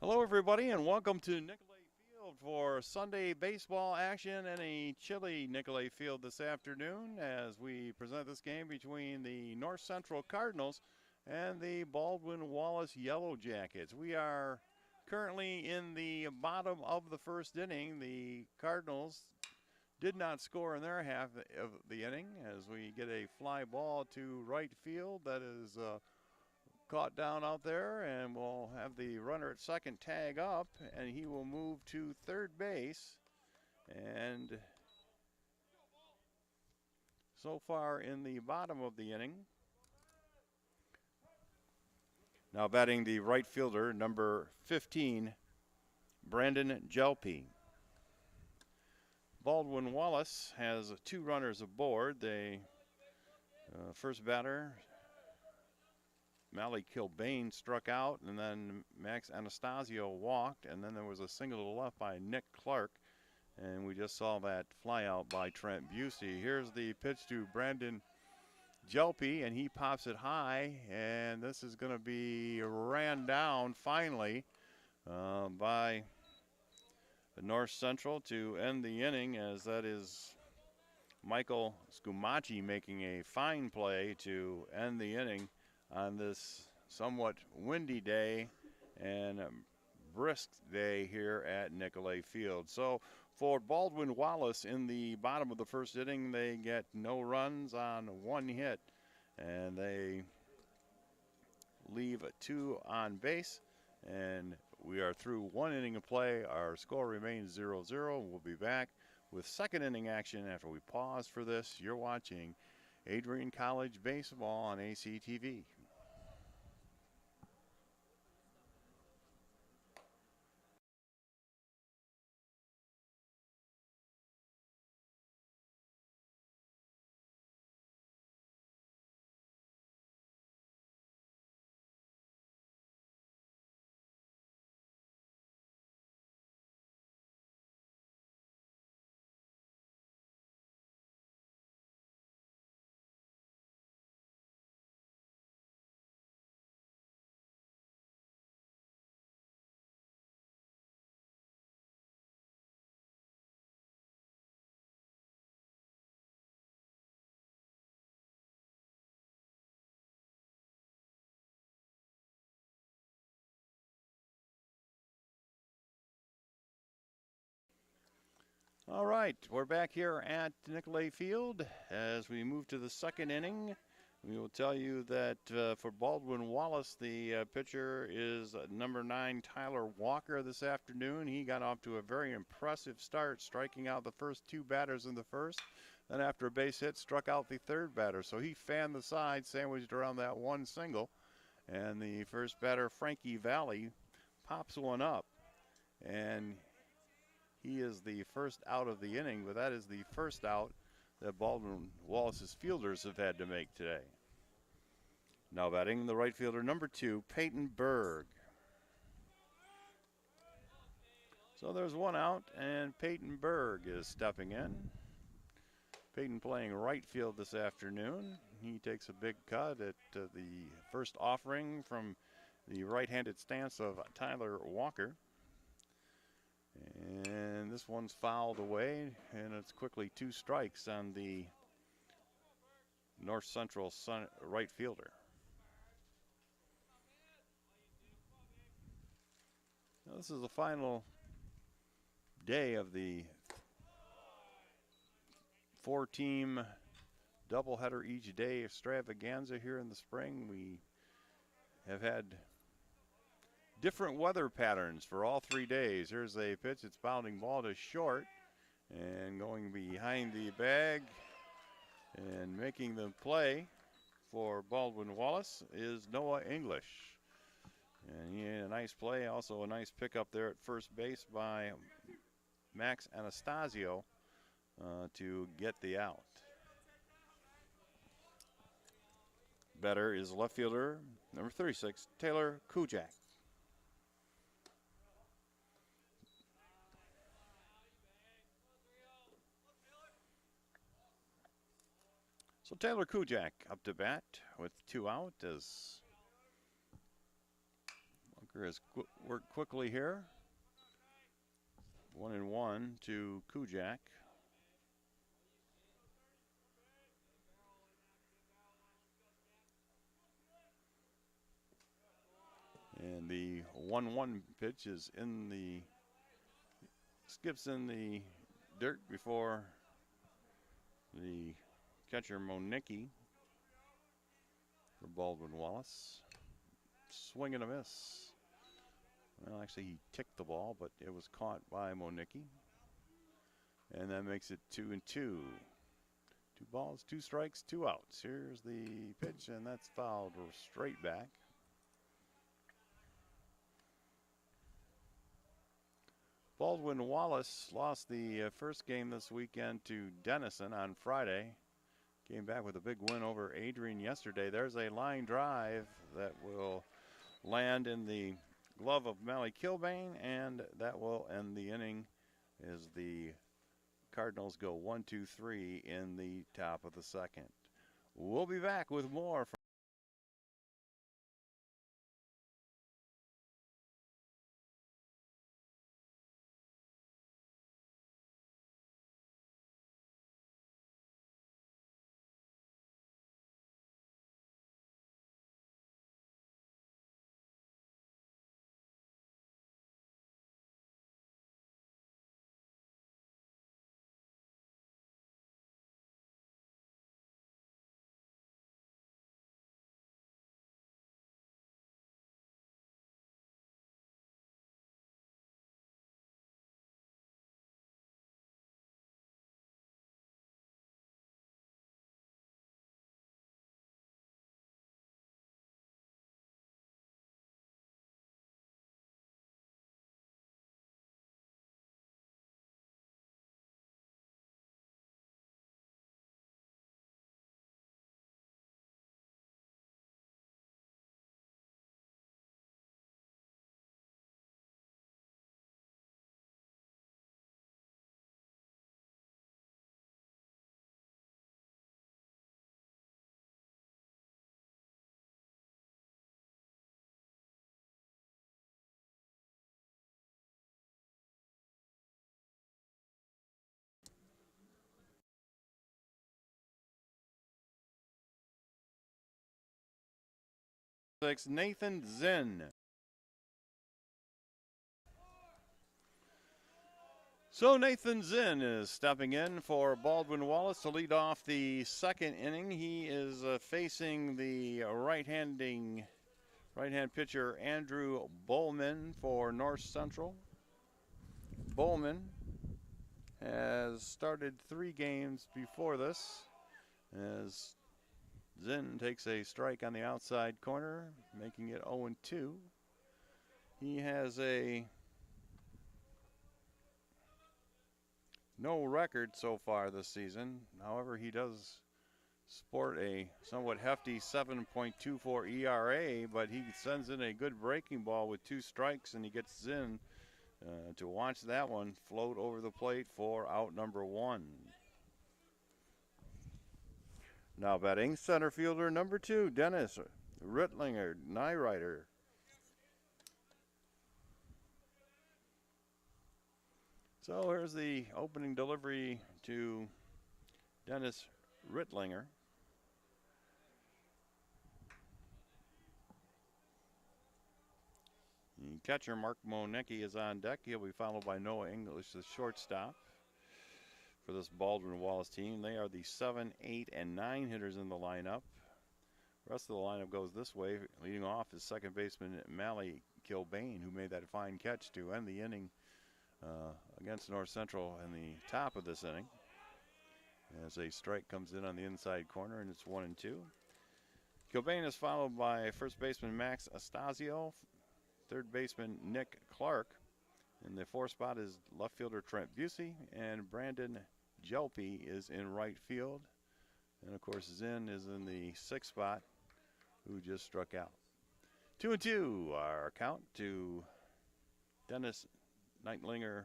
Hello, everybody, and welcome to Nicolay Field for Sunday baseball action in a chilly Nicolay Field this afternoon as we present this game between the North Central Cardinals and the Baldwin Wallace Yellow Jackets. We are currently in the bottom of the first inning. The Cardinals did not score in their half of the inning as we get a fly ball to right field that is caught down out there, and we'll have the runner at second tag up, and he will move to third base. And so far in the bottom of the inning, now batting the right fielder, number 15, Brandon Jelpe. Baldwin Wallace has two runners aboard. The first batter, Mally Kilbane, struck out, and then Max Anastasio walked, and then there was a single to the left by Nick Clark, and we just saw that fly out by Trent Busey. Here's the pitch to Brandon Jelpe, and he pops it high, and this is going to be ran down finally by the North Central to end the inning, as that is Michael Scumaci making a fine play to end the inning on this somewhat windy day and brisk day here at Nicolay Field. So for Baldwin Wallace in the bottom of the first inning, they get no runs on one hit, and they leave two on base, and we are through one inning of play. Our score remains 0-0. We'll be back with second inning action after we pause for this. You're watching Adrian College Baseball on ACTV. All right, we're back here at Nicolay Field as we move to the second inning. We will tell you that for Baldwin Wallace, the pitcher is number 9, Tyler Walker, this afternoon. He got off to a very impressive start, striking out the first two batters in the first. Then after a base hit, struck out the third batter. So he fanned the side, sandwiched around that one single. And the first batter, Frankie Valley, pops one up. And he is the first out of the inning, but that is the first out that Baldwin Wallace's fielders have had to make today. Now batting the right fielder, number 2, Peyton Berg. So there's one out, and Peyton Berg is stepping in. Peyton playing right field this afternoon. He takes a big cut at the first offering from the right-handed stance of Tyler Walker. And this one's fouled away, and it's quickly 2 strikes on the North Central right fielder. Now, this is the final day of the 4-team doubleheader each day extravaganza here in the spring. We have had different weather patterns for all 3 days. Here's a pitch. It's bounding ball to short, and going behind the bag and making the play for Baldwin Wallace is Noah English. And he had a nice play, also a nice pickup there at first base by Max Anastasio to get the out. Better is left fielder number 36, Taylor Kujak. So Taylor Kujak up to bat with 2 out as Parker has worked quickly here. 1-1 to Kujak. And the 1-1 pitch is in the, skips in the dirt before the catcher Monicki for Baldwin Wallace. Swing and a miss. Well, actually, he ticked the ball, but it was caught by Monicki. And that makes it 2-2. 2 balls, 2 strikes, 2 outs. Here's the pitch, and that's fouled straight back. Baldwin Wallace lost the first game this weekend to Denison on Friday. Came back with a big win over Adrian yesterday. There's a line drive that will land in the glove of Mally Kilbane, and that will end the inning as the Cardinals go 1-2-3 in the top of the second. We'll be back with more from Nathan Zinn. So Nathan Zinn is stepping in for Baldwin Wallace to lead off the second inning. He is facing the right-hand pitcher Andrew Bowman for North Central. Bowman has started 3 games before this as Zinn takes a strike on the outside corner, making it 0-2. He has a no record so far this season. However, he does sport a somewhat hefty 7.24 ERA, but he sends in a good breaking ball with 2 strikes, and he gets Zinn to watch that one float over the plate for out number 1. Now batting, center fielder number 2, Dennis Rittlinger, Nyrider. So here's the opening delivery to Dennis Rittlinger. The catcher Mark Monicki is on deck. He'll be followed by Noah English, the shortstop for this Baldwin Wallace team. They are the 7, 8, and 9 hitters in the lineup. The rest of the lineup goes this way. Leading off is second baseman Mally Kilbane, who made that fine catch to end the inning against North Central in the top of this inning. As a strike comes in on the inside corner, and it's 1-2. Kilbane is followed by first baseman Max Astasio, third baseman Nick Clark. In the 4th spot is left fielder Trent Busey, and Brandon Jelpe is in right field. And of course, Zinn is in the 6th spot, who just struck out. 2-2, our count to Dennis Nyrider.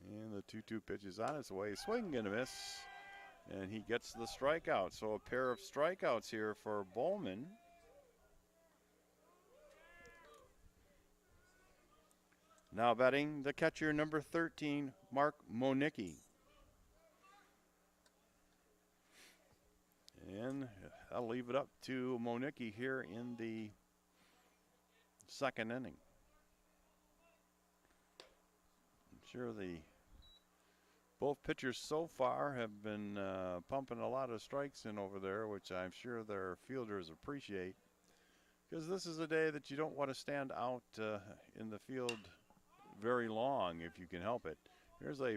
And the the 2-2 pitch is on its way. Swing and a miss. And he gets the strikeout. So a pair of strikeouts here for Bowman. Now batting the catcher, number 13, Mark Monicki. And I'll leave it up to Monicki here in the second inning. I'm sure both pitchers so far have been pumping a lot of strikes in over there, which I'm sure their fielders appreciate. Because this is a day that you don't want to stand out in the field very long if you can help it. Here's a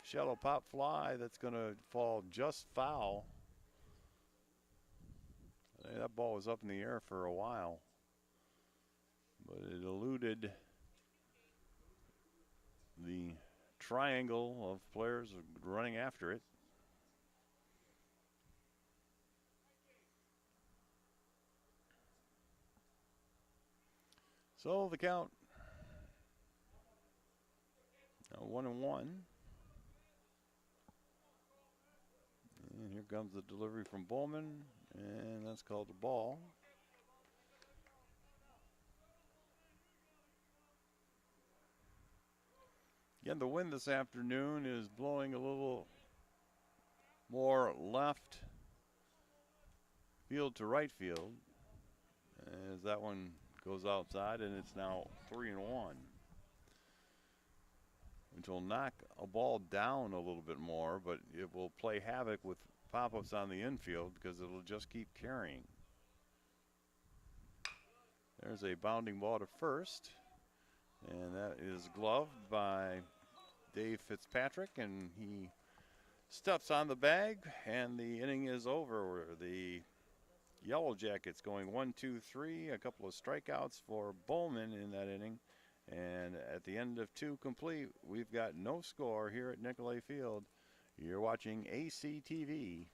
shallow pop fly that's going to fall just foul. That ball was up in the air for a while, but it eluded the triangle of players running after it. So the count, 1-1. And here comes the delivery from Bowman, and that's called a ball. Again, the wind this afternoon is blowing a little more left field to right field as that one goes outside, and it's now 3-1. Which will knock a ball down a little bit more, but it will play havoc with pop-ups on the infield because it'll just keep carrying. There's a bounding ball to first, and that is gloved by Dave Fitzpatrick, and he steps on the bag, and the inning is over. The Yellow Jackets going 1-2-3, a couple of strikeouts for Bowman in that inning. And at the end of 2 complete, we've got no score here at Nicolay Field. You're watching ACTV.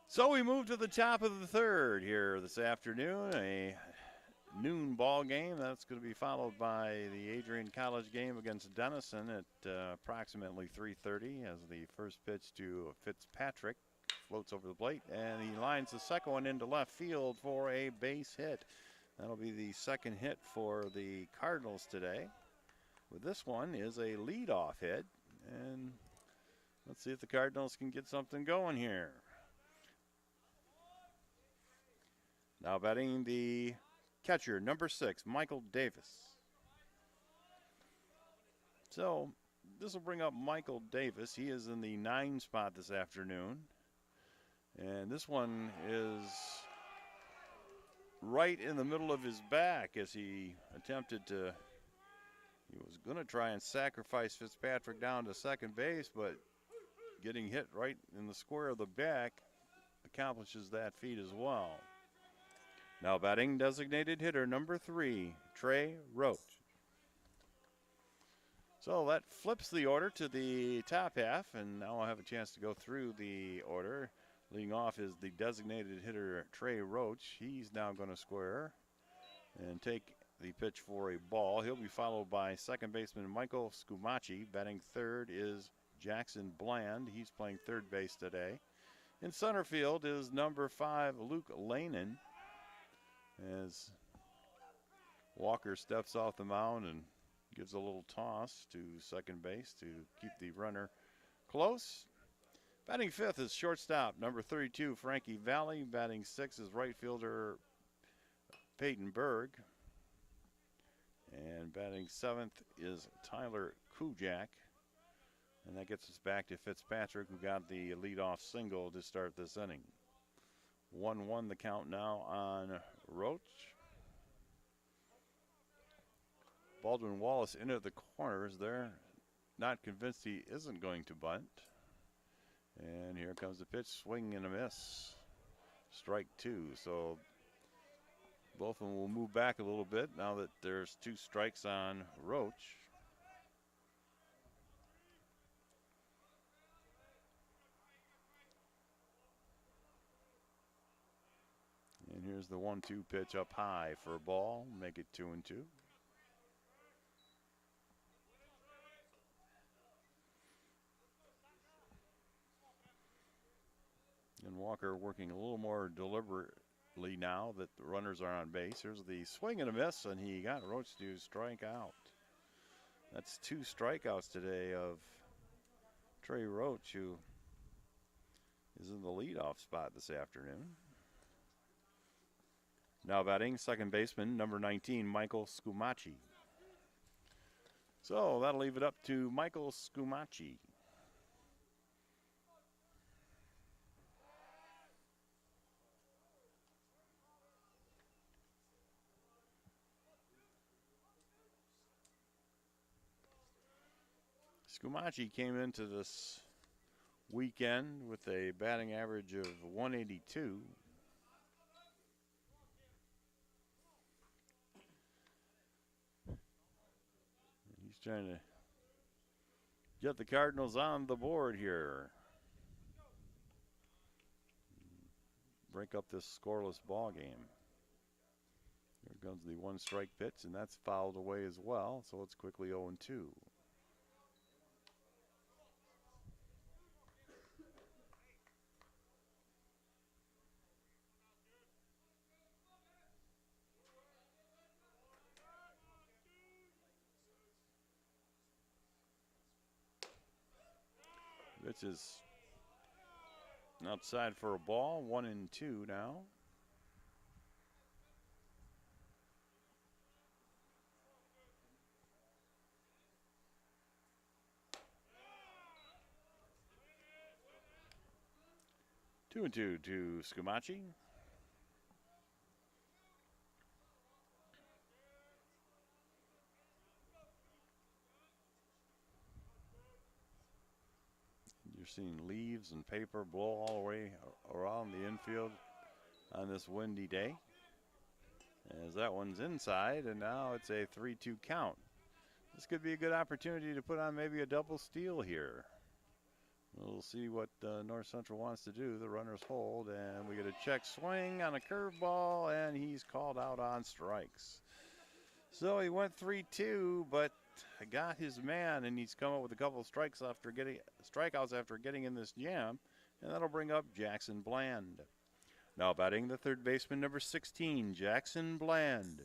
So we move to the top of the third here this afternoon, a noon ball game. That's going to be followed by the Adrian College game against Denison at approximately 3:30 as the first pitch to Fitzpatrick floats over the plate, and he lines the second one into left field for a base hit. That'll be the second hit for the Cardinals today. With this one is a leadoff hit, and let's see if the Cardinals can get something going here. Now batting the catcher, number 6, Michael Davis. So this will bring up Michael Davis. He is in the 9 spot this afternoon. And this one is right in the middle of his back as he was going to try and sacrifice Fitzpatrick down to second base, but getting hit right in the square of the back accomplishes that feat as well. Now batting designated hitter number 3, Trey Roach. So that flips the order to the top half, and now I'll have a chance to go through the order. Leading off is the designated hitter, Trey Roach. He's now going to square and take the pitch for a ball. He'll be followed by second baseman Michael Scumaci. Batting third is Jackson Bland. He's playing third base today. In center field is number 5, Luke Lanen, as Walker steps off the mound and gives a little toss to second base to keep the runner close. Batting fifth is shortstop, number 32, Frankie Valley. Batting sixth is right fielder Peyton Berg. And batting seventh is Tyler Kujak. And that gets us back to Fitzpatrick, who got the leadoff single to start this inning. 1-1 the count now on Roach. Baldwin Wallace into the corners there. Not convinced he isn't going to bunt. And here comes the pitch, swing and a miss. Strike 2. So both of them will move back a little bit now that there's 2 strikes on Roach. And here's the 1-2 pitch up high for a ball, make it 2-2. And Walker working a little more deliberately now that the runners are on base. Here's the swing and a miss, and he got Roach to strike out. That's 2 strikeouts today of Trey Roach, who is in the leadoff spot this afternoon. Now batting, second baseman, number 19, Michael Scumaci. So that'll leave it up to Michael Scumaci. Scumaci came into this weekend with a batting average of 182. He's trying to get the Cardinals on the board here. Break up this scoreless ball game. Here comes the 1-strike pitch, and that's fouled away as well, so it's quickly 0-2. Pitch is outside for a ball, 1-2 now. Two and two to Scumaci. You're seeing leaves and paper blow all the way around the infield on this windy day. As that one's inside, and now it's a 3-2 count. This could be a good opportunity to put on maybe a double steal here. We'll see what North Central wants to do. The runners hold, and we get a check swing on a curveball, and he's called out on strikes. So he went 3-2, but got his man, and he's come up with a couple of strikeouts after getting in this jam, and that'll bring up Jackson Bland. Now batting the third baseman, number 16, Jackson Bland.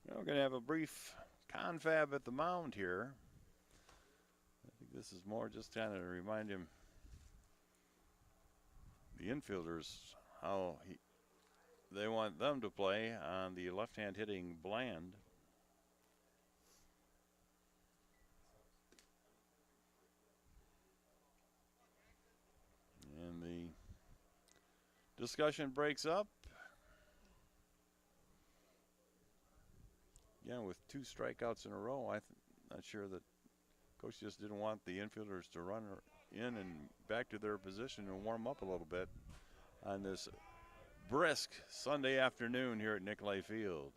Now we're going to have a brief confab at the mound here. I think this is more just kind of to remind him, the infielders, how they want them to play on the left-hand hitting Bland. And the discussion breaks up. Yeah, with 2 strikeouts in a row, I'm not sure that coach just didn't want the infielders to run in and back to their position and warm up a little bit on this brisk Sunday afternoon here at Nicolay Field.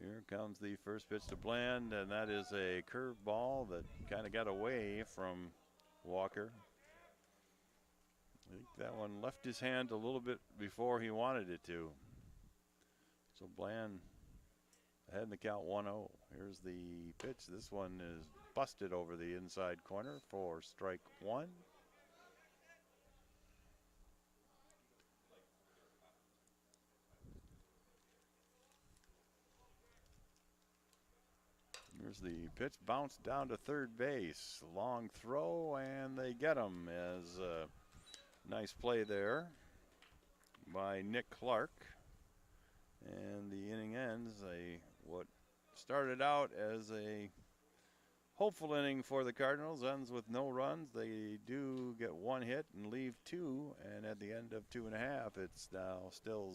Here comes the first pitch to Bland, and that is a curved ball that kind of got away from Walker. I think that one left his hand a little bit before he wanted it to. So Bland ahead in the count 1-0. Here's the pitch. This one is busted over the inside corner for strike one. Here's the pitch, bounced down to third base. Long throw, and they get him as a nice play there by Nick Clark. And the inning ends what started out as a hopeful inning for the Cardinals, ends with no runs. They do get one hit and leave two, and at the end of 2.5, it's now still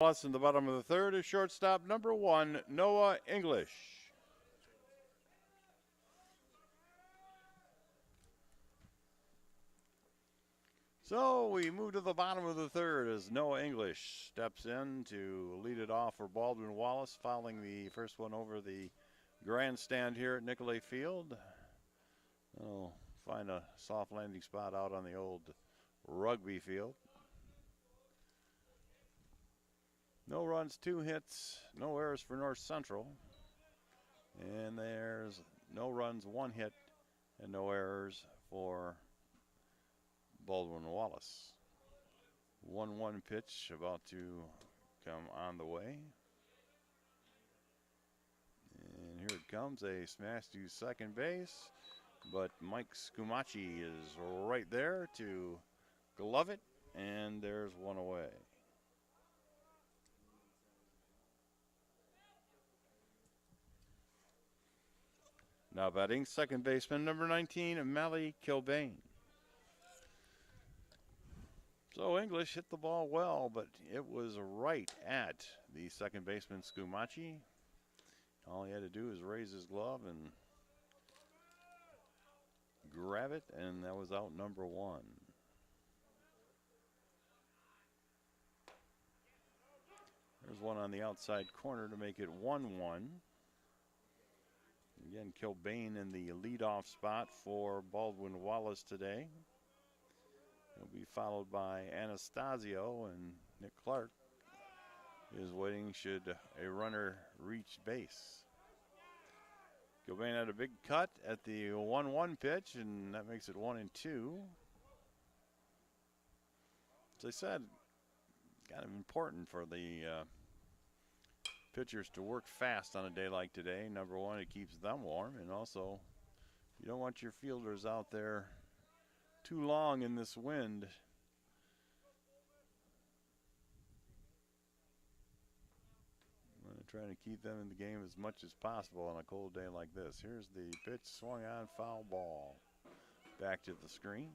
Wallace in the bottom of the third is shortstop number 1, Noah English. So we move to the bottom of the third as Noah English steps in to lead it off for Baldwin Wallace, fouling the first one over the grandstand here at Nicolay Field. They'll find a soft landing spot out on the old rugby field. No runs, 2 hits, no errors for North Central. And there's no runs, 1 hit, and no errors for Baldwin Wallace. 1-1 pitch about to come on the way. And here it comes, a smash to second base. But Mike Scumaci is right there to glove it, and there's one away. Now batting, second baseman, number 19, Mally Kilbane. So English hit the ball well, but it was right at the second baseman, Scumaci. All he had to do is raise his glove and grab it, and that was out number 1. There's one on the outside corner to make it 1-1. Again, Kilbane in the leadoff spot for Baldwin Wallace today. He'll be followed by Anastasio, and Nick Clark is waiting should a runner reach base. Kilbane had a big cut at the 1-1 pitch, and that makes it 1-2. As I said, kind of important for the pitchers to work fast on a day like today. Number 1, it keeps them warm, and also you don't want your fielders out there too long in this wind. trying to keep them in the game as much as possible on a cold day like this. Here's the pitch, swung on, foul ball. Back to the screen.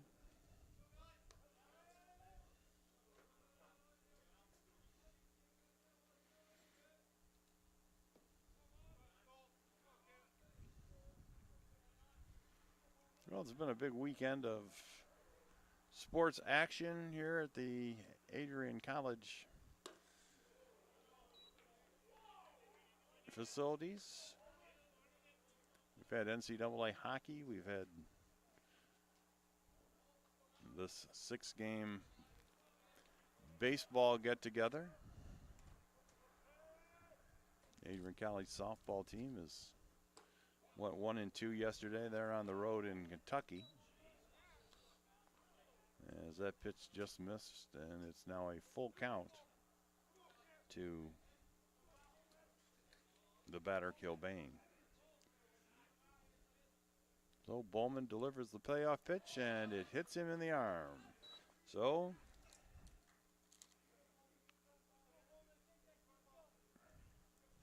Well, it's been a big weekend of sports action here at the Adrian College facilities. We've had NCAA hockey. We've had this 6-game baseball get-together. Adrian College softball team went 1-2 yesterday. They're on the road in Kentucky. As that pitch just missed, and it's now a full count to the batter, Kilbane. So Bowman delivers the payoff pitch, and it hits him in the arm. So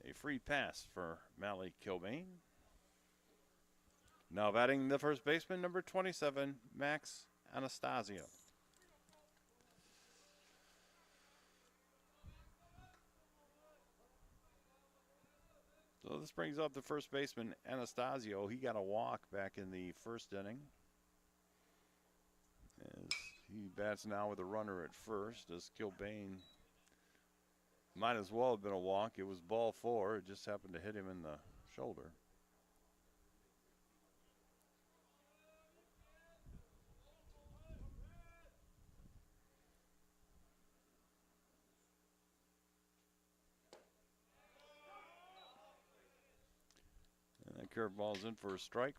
a free pass for Mally Kilbane. Now batting the first baseman, number 27, Max Anastasio. So this brings up the first baseman, Anastasio. He got a walk back in the first inning. As he bats now with a runner at first, as Kilbane might as well have been a walk. It was ball 4. It just happened to hit him in the shoulder. And that curveball's in for strike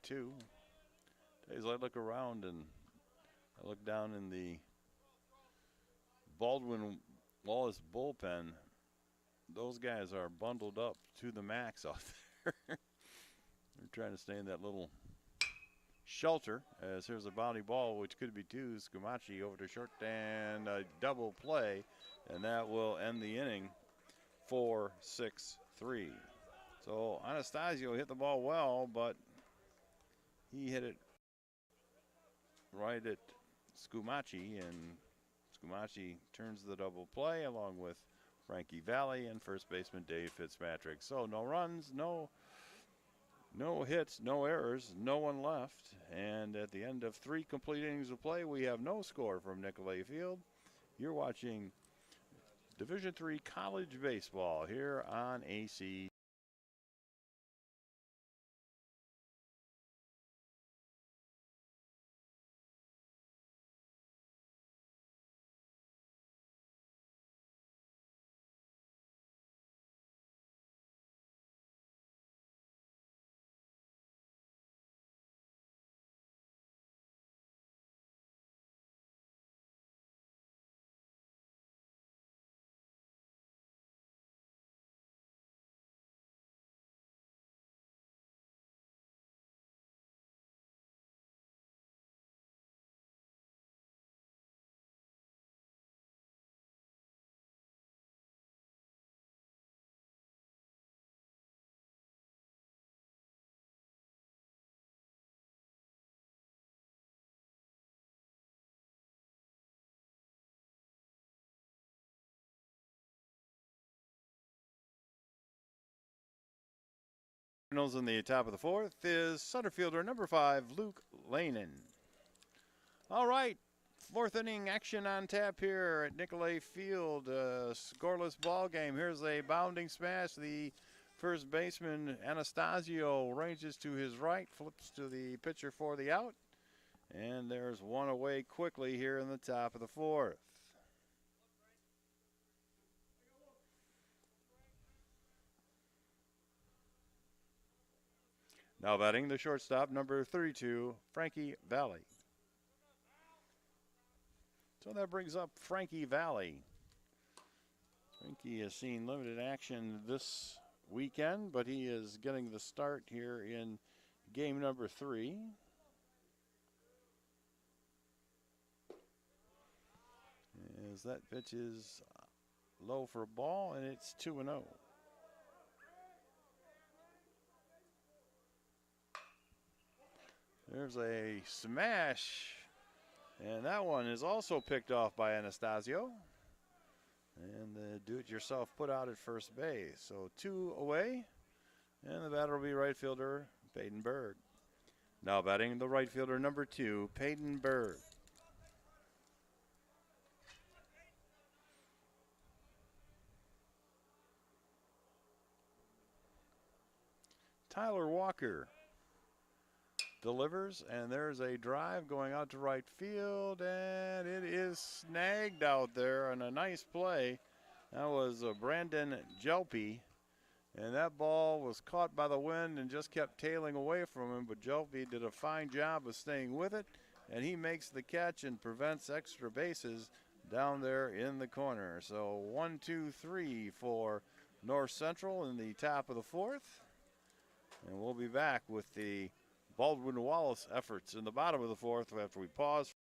2. As I look around and I look down in the Baldwin Wallace bullpen, those guys are bundled up to the max out there. They're trying to stay in that little shelter, as here's a bounty ball, which could be 2. Scumaci over to short, and a double play, and that will end the inning 4-6-3. So Anastasio hit the ball well, but he hit it right at Scumaci, and Scumaci turns the double play along with Frankie Valli and first baseman Dave Fitzpatrick. So no runs, no hits, no errors, no one left. And at the end of 3 complete innings of play, we have no score from Nicolay Field. You're watching Division III college baseball here on AC. In the top of the 4th is center fielder number 5, Luke Lanin. All right, 4th inning action on tap here at Nicolay Field. Scoreless ball game. Here's a bounding smash. The first baseman, Anastasio, ranges to his right, flips to the pitcher for the out. And there's one away quickly here in the top of the 4th. Now batting the shortstop, number 32, Frankie Valli. So that brings up Frankie Valli. Frankie has seen limited action this weekend, but he is getting the start here in game number 3. As that pitch is low for a ball, and it's 2-0. There's a smash. And that one is also picked off by Anastasio. And the do-it-yourself put out at first base. So 2 away. And the batter will be right fielder Peyton Berg. Now batting the right fielder number 2, Peyton Berg. Tyler Walker delivers, and there's a drive going out to right field, and it is snagged out there on a nice play. That was Brandon Jelpe, and that ball was caught by the wind and just kept tailing away from him, but Jelpe did a fine job of staying with it, and he makes the catch and prevents extra bases down there in the corner. So 1-2-3 for North Central in the top of the 4th, and we'll be back with the Baldwin Wallace efforts in the bottom of the 4th after we pause.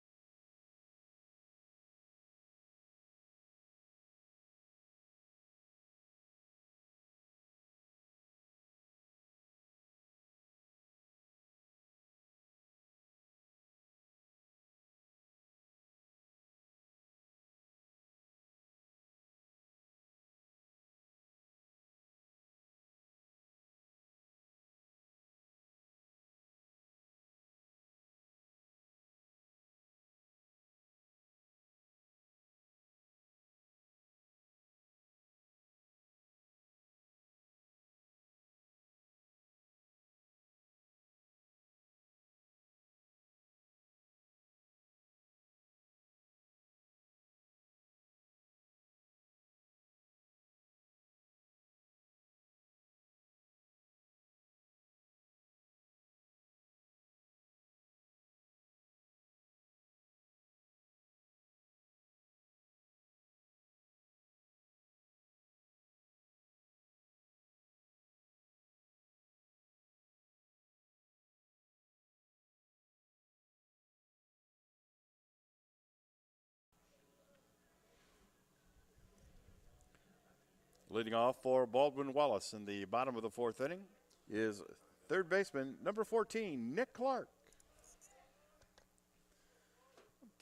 Leading off for Baldwin Wallace in the bottom of the 4th inning is third baseman number 14, Nick Clark.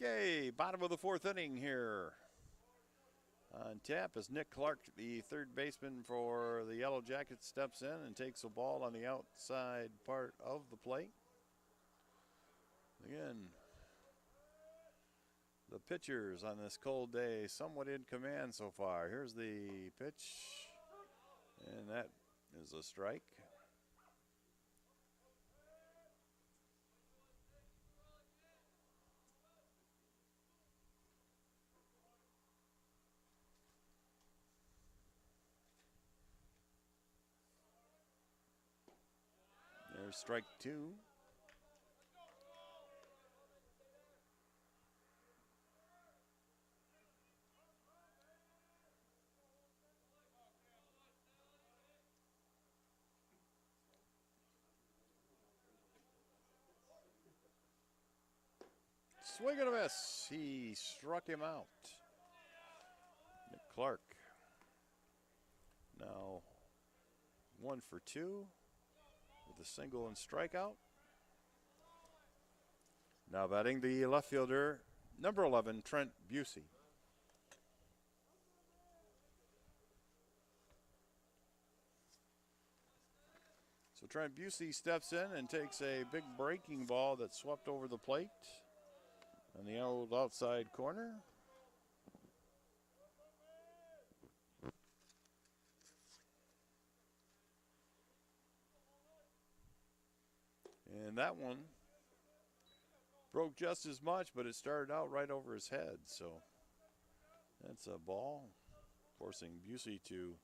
Okay, bottom of the 4th inning here. On tap as Nick Clark, the third baseman for the Yellow Jackets, steps in and takes a ball on the outside part of the plate. Again, the pitchers on this cold day somewhat in command so far. Here's the pitch, and that is a strike. There's strike 2. Swing and a miss. He struck him out. Nick Clark. Now 1 for 2 with a single and strikeout. Now batting the left fielder, number 11, Trent Busey. So Trent Busey steps in and takes a big breaking ball that swept over the plate on the old outside corner. And that one broke just as much, but it started out right over his head. So that's a ball, forcing Busey to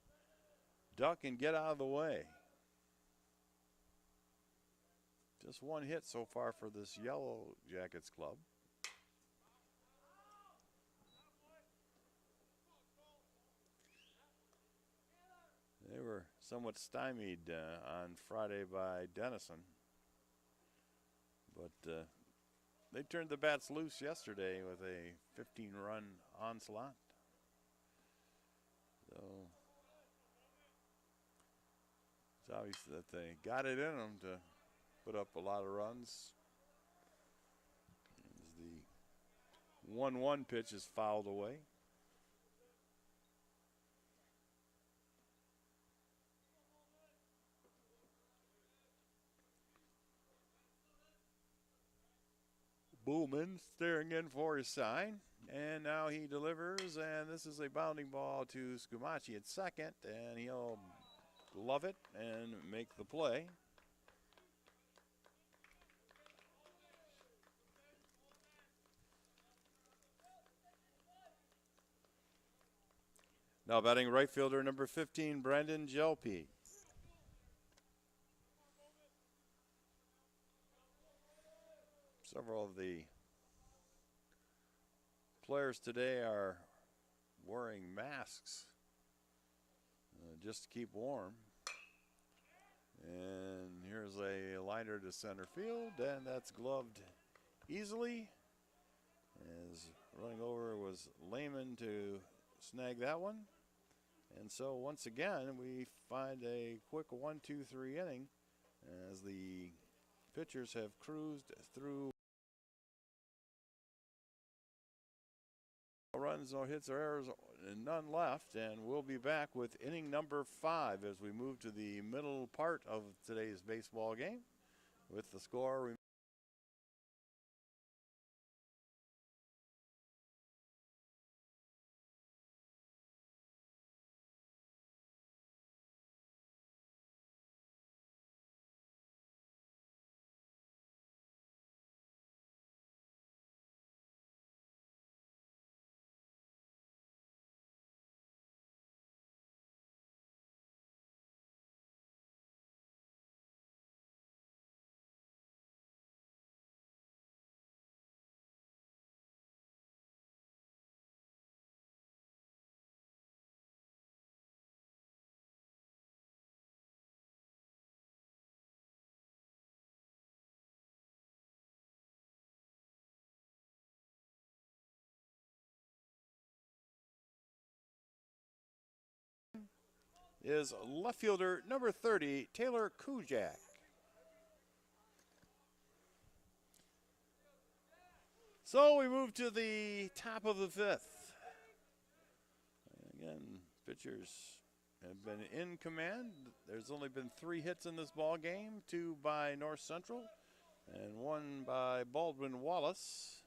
duck and get out of the way. Just one hit so far for this Yellow Jackets club. They were somewhat stymied on Friday by Denison. But they turned the bats loose yesterday with a 15-run onslaught. So it's obvious that they got it in them to put up a lot of runs 1-1 pitch is fouled away. Bullman staring in for his sign. And now he delivers, and this is a bounding ball to Scumaci at second, and he'll glove it and make the play. Now batting right fielder number 15, Brandon Jelpe. Several of the players today are wearing masks just to keep warm. And here's a liner to center field, and that's gloved easily. As running over was Lehman to snag that one. And so once again, we find a quick 1-2-3 inning as the pitchers have cruised through. No runs, no hits or errors, and none left, and we'll be back with inning number 5 as we move to the middle part of today's baseball game with the score. Is left fielder number 30, Taylor Kujak. So we move to the top of the 5th. Again, pitchers have been in command. There's only been 3 hits in this ball game, 2 by North Central and 1 by Baldwin Wallace.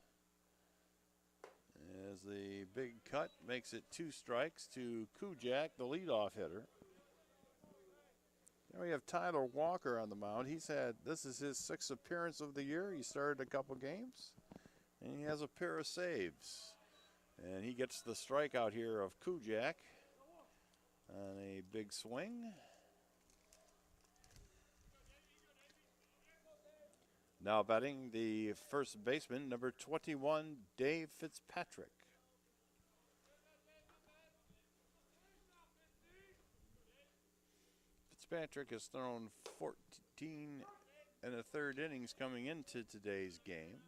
As the big cut makes it 2 strikes to Kujak, the leadoff hitter. Then we have Tyler Walker on the mound. This is his 6th appearance of the year. He started a couple games, and he has a pair of saves. And he gets the strikeout here of Kujak on a big swing. Now batting the first baseman, number 21, Dave Fitzpatrick. Fitzpatrick has thrown 14 1/3 innings coming into today's game.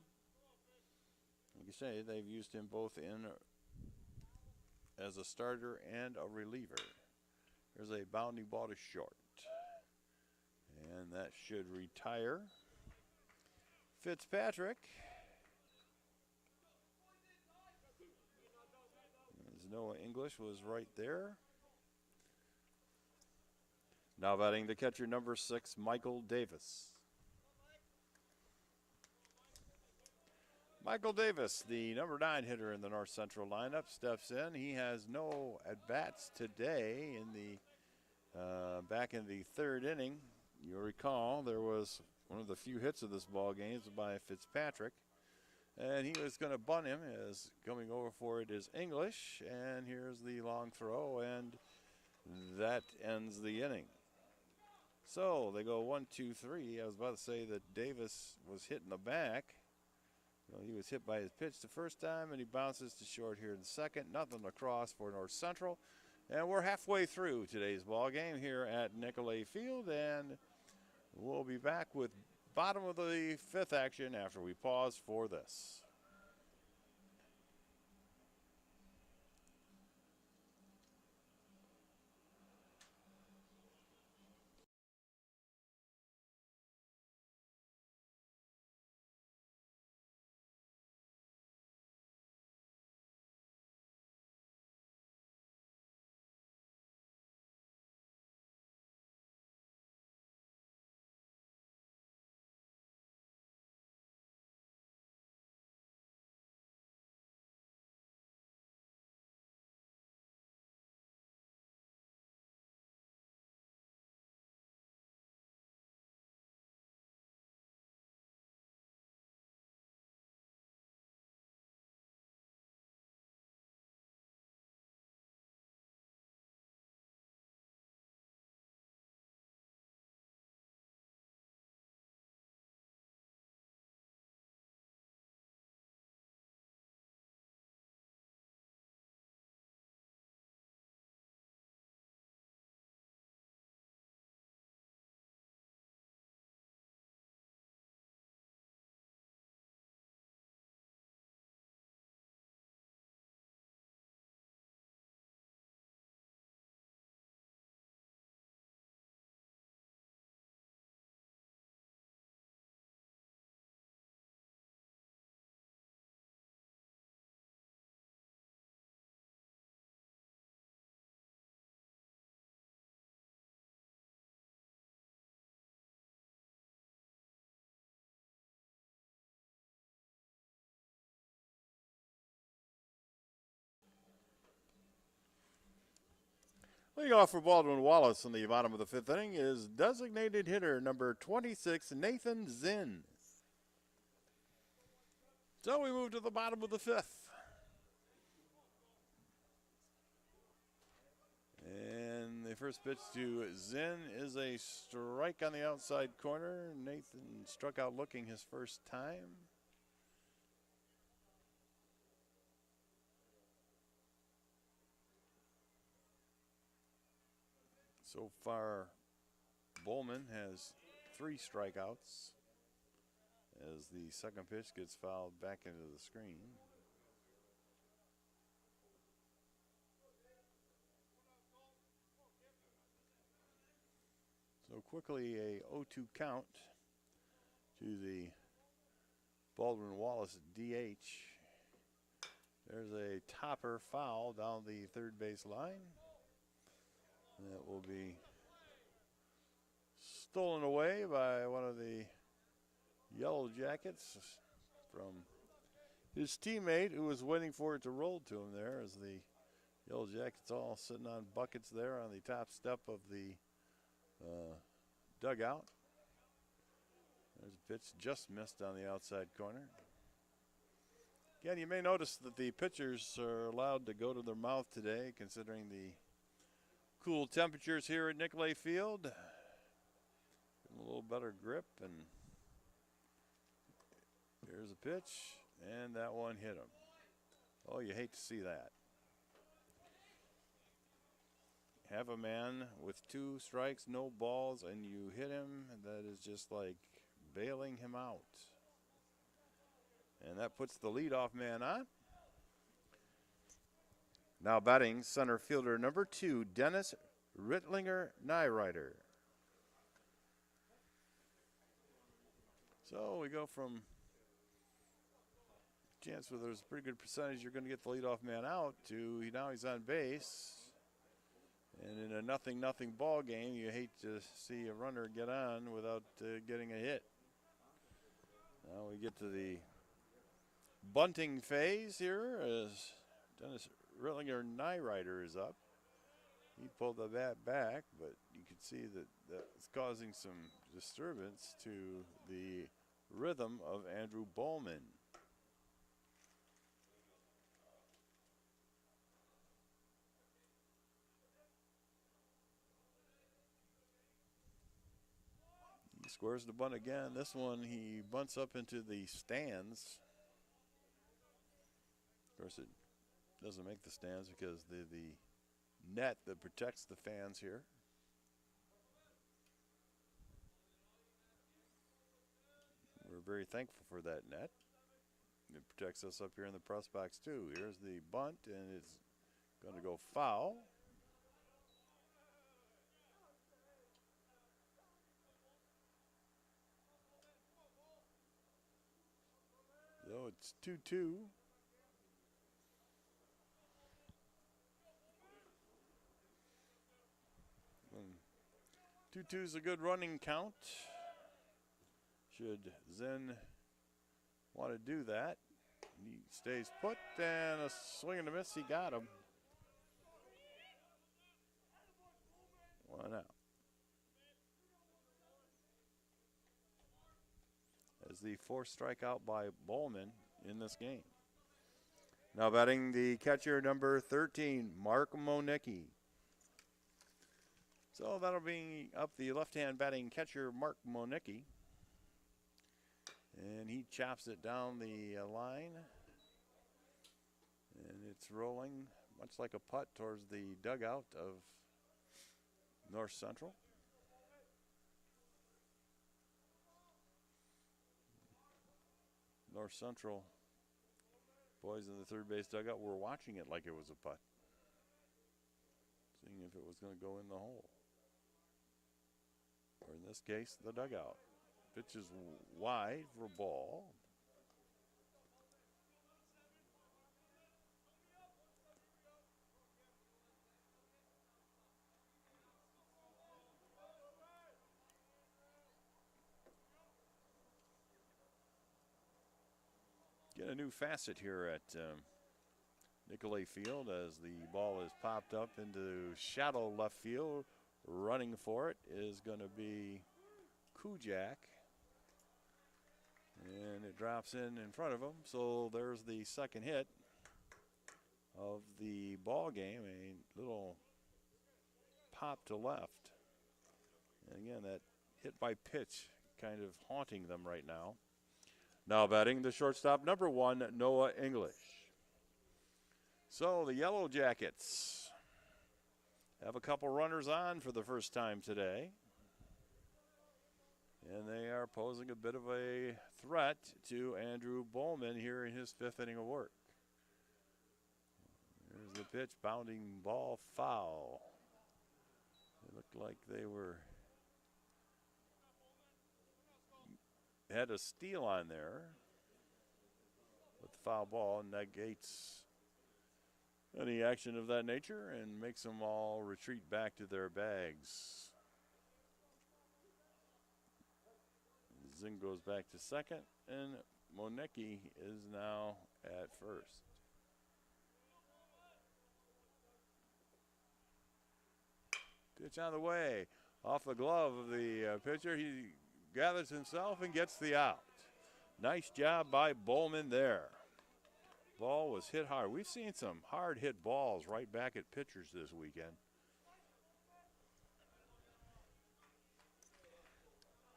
Like you say, they've used him both as a starter and a reliever. There's a bounding ball to short. And that should retire Fitzpatrick. As Noah English was right there. Now batting the catcher, number 6, Michael Davis. Michael Davis, the number 9 hitter in the North Central lineup, steps in. He has no at-bats today in the back in the 3rd inning. You'll recall there was one of the few hits of this ball game by Fitzpatrick, and he was going to bunt him. As coming over for it is English, and here's the long throw, and that ends the inning. So they go 1-2-3. I was about to say that Davis was hit in the back. Well, he was hit by his pitch the first time, and he bounces to short here in the second. Nothing across for North Central. And we're halfway through today's ball game here at Nicolay Field, and we'll be back with bottom of the 5th action after we pause for this. Leading off for Baldwin Wallace in the bottom of the 5th inning is designated hitter number 26, Nathan Zinn. So we move to the bottom of the 5th. And the first pitch to Zinn is a strike on the outside corner. Nathan struck out looking his first time. So far, Bowman has 3 strikeouts as the second pitch gets fouled back into the screen. So quickly a 0-2 count to the Baldwin Wallace DH. There's a topper foul down the third base line. That will be stolen away by one of the Yellow Jackets from his teammate who was waiting for it to roll to him there, as the Yellow Jackets all sitting on buckets there on the top step of the dugout. There's a pitch just missed on the outside corner. Again, you may notice that the pitchers are allowed to go to their mouth today, considering the cool temperatures here at Nicolay Field. A little better grip, and here's a pitch, and that one hit him. Oh, you hate to see that. Have a man with 2 strikes, no balls, and you hit him. That is just like bailing him out. And that puts the leadoff man on. Now batting center fielder number 2, Dennis Rittlinger-Nyrider. So we go from chance where there's a pretty good percentage you're going to get the leadoff man out to now he's on base. And in a 0-0 ball game, you hate to see a runner get on without getting a hit. Now we get to the bunting phase here as Dennis Rittlinger-Nyrider is up. He pulled the bat back, but you can see that that's causing some disturbance to the rhythm of Andrew Bowman. He squares the bunt again. This one he bunts up into the stands. Of course, it doesn't make the stands because the net that protects the fans here. We're very thankful for that net. It protects us up here in the press box too. Here's the bunt, and it's going to go foul. So it's 2-2. 2-2 is a good running count. Should Zinn want to do that. He stays put, and a swing and a miss. He got him. 1 out. As the 4th strikeout by Bowman in this game. Now batting the catcher number 13, Mark Monicki. So that'll bring up the left-hand batting catcher, Mark Monicki. And he chops it down the line. And it's rolling much like a putt towards the dugout of North Central. North Central boys in the third base dugout were watching it like it was a putt, seeing if it was going to go in the hole, or in this case, the dugout. Pitch is wide for a ball. Get a new facet here at Nicolay Field as the ball is popped up into shallow left field. Running for it is going to be Kujak. And it drops in front of him. So there's the second hit of the ball game. A little pop to left. And again, that hit by pitch kind of haunting them right now. Now batting the shortstop, number 1, Noah English. So the Yellow Jackets have a couple runners on for the first time today. And they are posing a bit of a threat to Andrew Bowman here in his 5th inning of work. There's the pitch, bounding ball, foul. It looked like they had a steal on there. But the foul ball negates any action of that nature and makes them all retreat back to their bags. Zinn goes back to second, and Monecki is now at first. Pitch on the way. Off the glove of the pitcher. He gathers himself and gets the out. Nice job by Bowman there. Ball was hit hard. We've seen some hard hit balls right back at pitchers this weekend.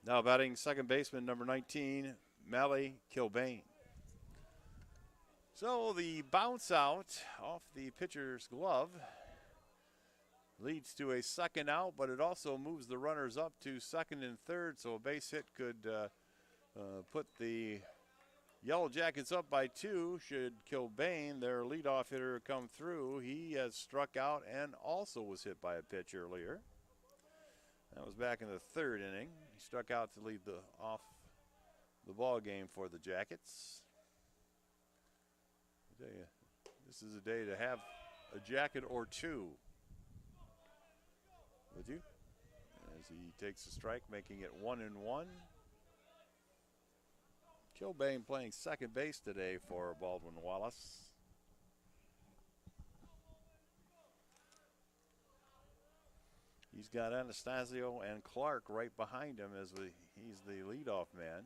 Now batting second baseman, number 19, Mally Kilbane. So the bounce out off the pitcher's glove leads to a second out, but it also moves the runners up to second and third, so a base hit could put the Yellow Jackets up by 2. Should Kilbane, their leadoff hitter, come through. He has struck out and also was hit by a pitch earlier. That was back in the 3rd inning. He struck out to lead off the ball game for the Jackets. I tell you, this is a day to have a jacket or two. Would you? As he takes a strike, making it 1-1. Kilbane playing second base today for Baldwin Wallace. He's got Anastasio and Clark right behind him as he's the leadoff man.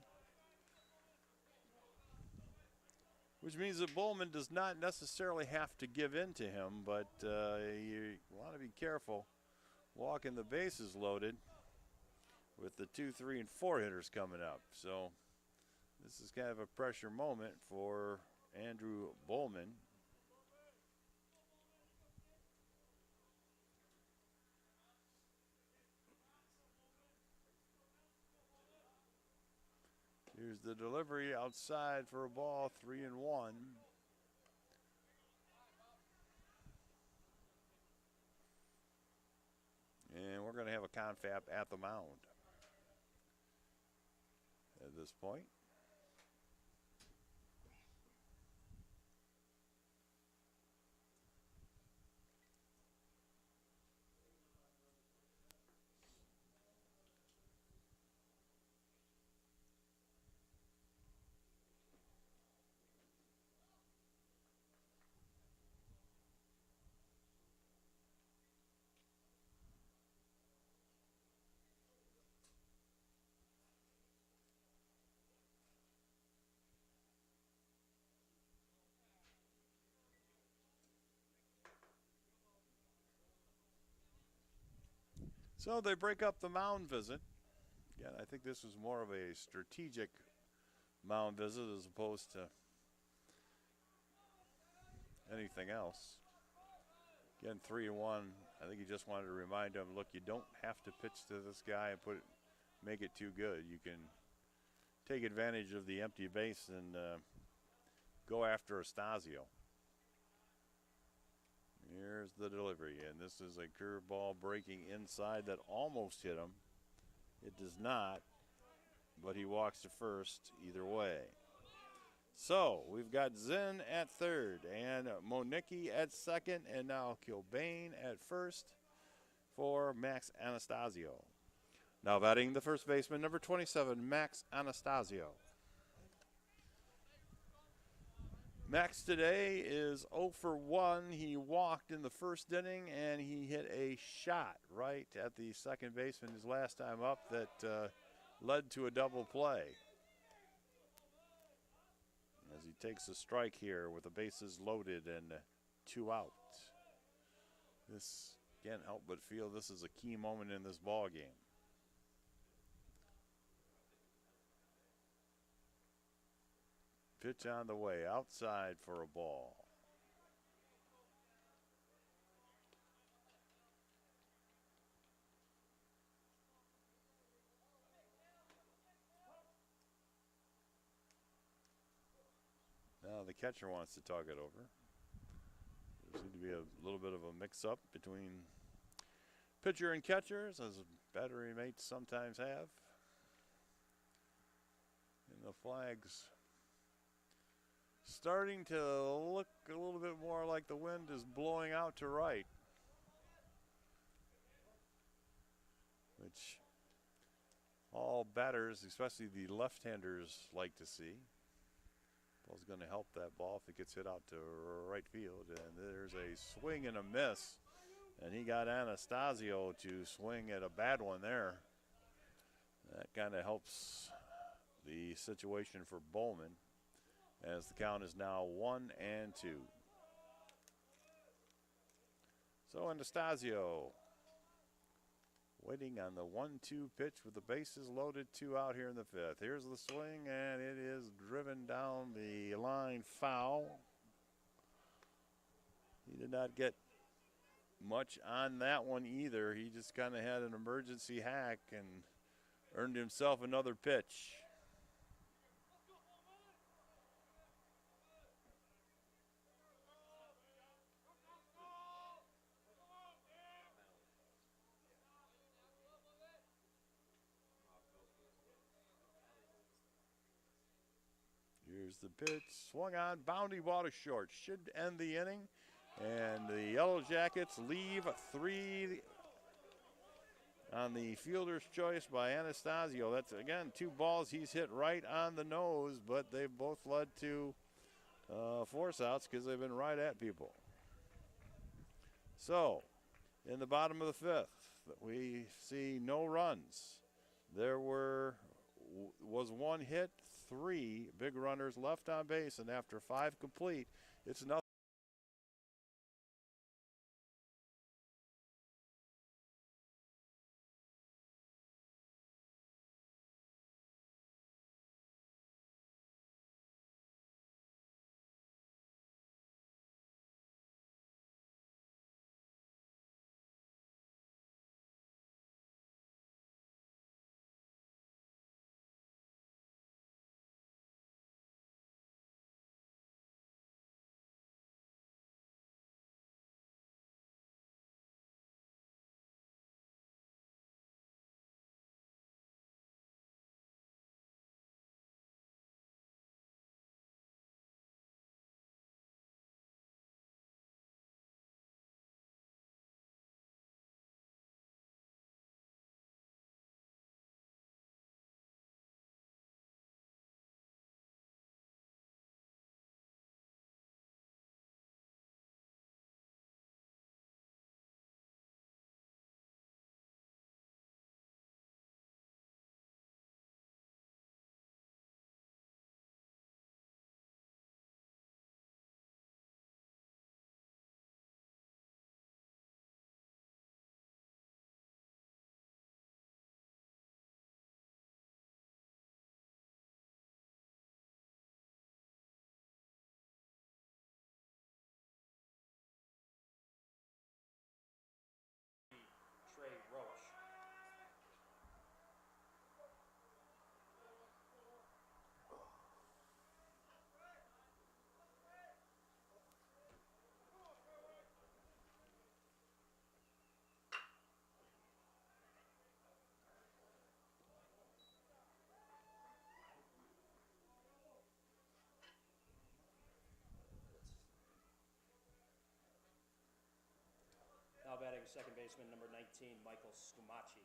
Which means that Bowman does not necessarily have to give in to him, but you want to be careful walking the bases loaded with the 2, 3, and 4 hitters coming up. So this is kind of a pressure moment for Andrew Bowman. Here's the delivery outside for a ball, 3-1. And we're going to have a confab at the mound at this point. So they break up the mound visit. Again, I think this was more of a strategic mound visit as opposed to anything else. Again, 3-1. I think he just wanted to remind him, look, you don't have to pitch to this guy and make it too good. You can take advantage of the empty base and go after Astasio. Here's the delivery, and this is a curveball breaking inside that almost hit him. It does not, but he walks to first either way. So we've got Zinn at third and Monecki at second, and now Kilbane at first for Max Anastasio. Now batting the first baseman, number 27, Max Anastasio. Max today is 0 for 1. He walked in the first inning, and he hit a shot right at the second baseman his last time up that led to a double play. As he takes a strike here with the bases loaded and 2 out. This can't help but feel this is a key moment in this ball game. Pitch on the way, outside for a ball. Now the catcher wants to talk it over. There seems to be a little bit of a mix-up between pitcher and catchers, as battery mates sometimes have. And the flag's starting to look a little bit more like the wind is blowing out to right, which all batters, especially the left-handers, like to see. Ball's going to help that ball if it gets hit out to right field. And there's a swing and a miss. And he got Anastasio to swing at a bad one there. That kind of helps the situation for Bowman, as the count is now 1-2. So Anastasio waiting on the 1-2 pitch with the bases loaded, 2 out here in the 5th. Here's the swing, and it is driven down the line foul. He did not get much on that one either. He just kind of had an emergency hack and earned himself another pitch. Here's the pitch, swung on, boundary ball to short. Should end the inning, and the Yellow Jackets leave 3 on the fielder's choice by Anastasio. That's, again, 2 balls he's hit right on the nose, but they've both led to force outs because they've been right at people. So, in the bottom of the 5th, we see no runs. There was 1 hit, 3 big runners left on base, and after 5 complete, it's nothing. Now batting second baseman number 19, Michael Scumaci.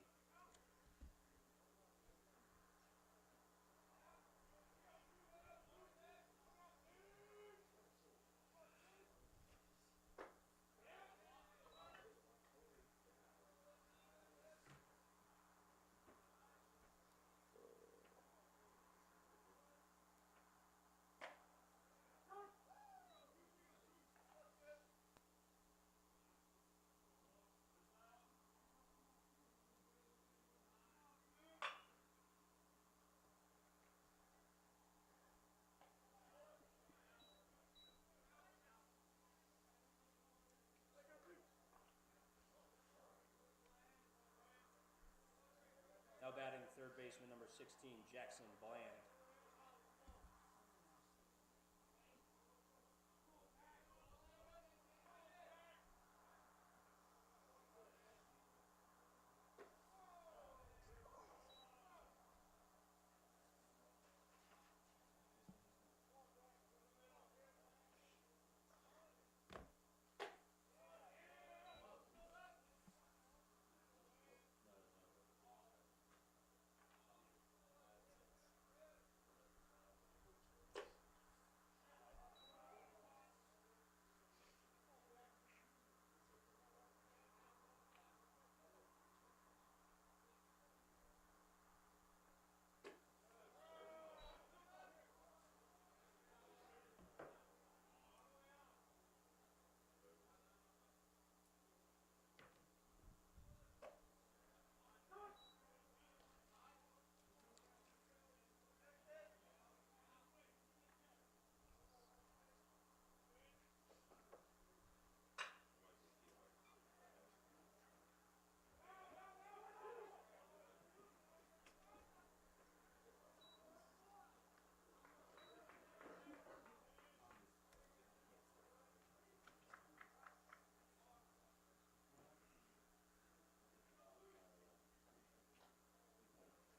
baseman number 16, Jackson Bland.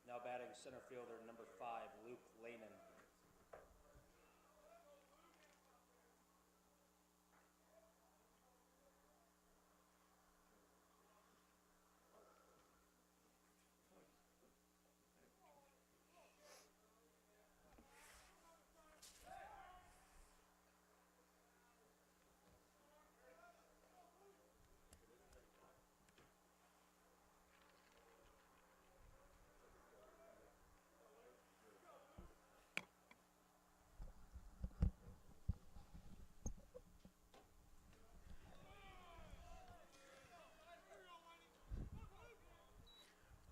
Now batting center fielder number 5, Luke Lehman.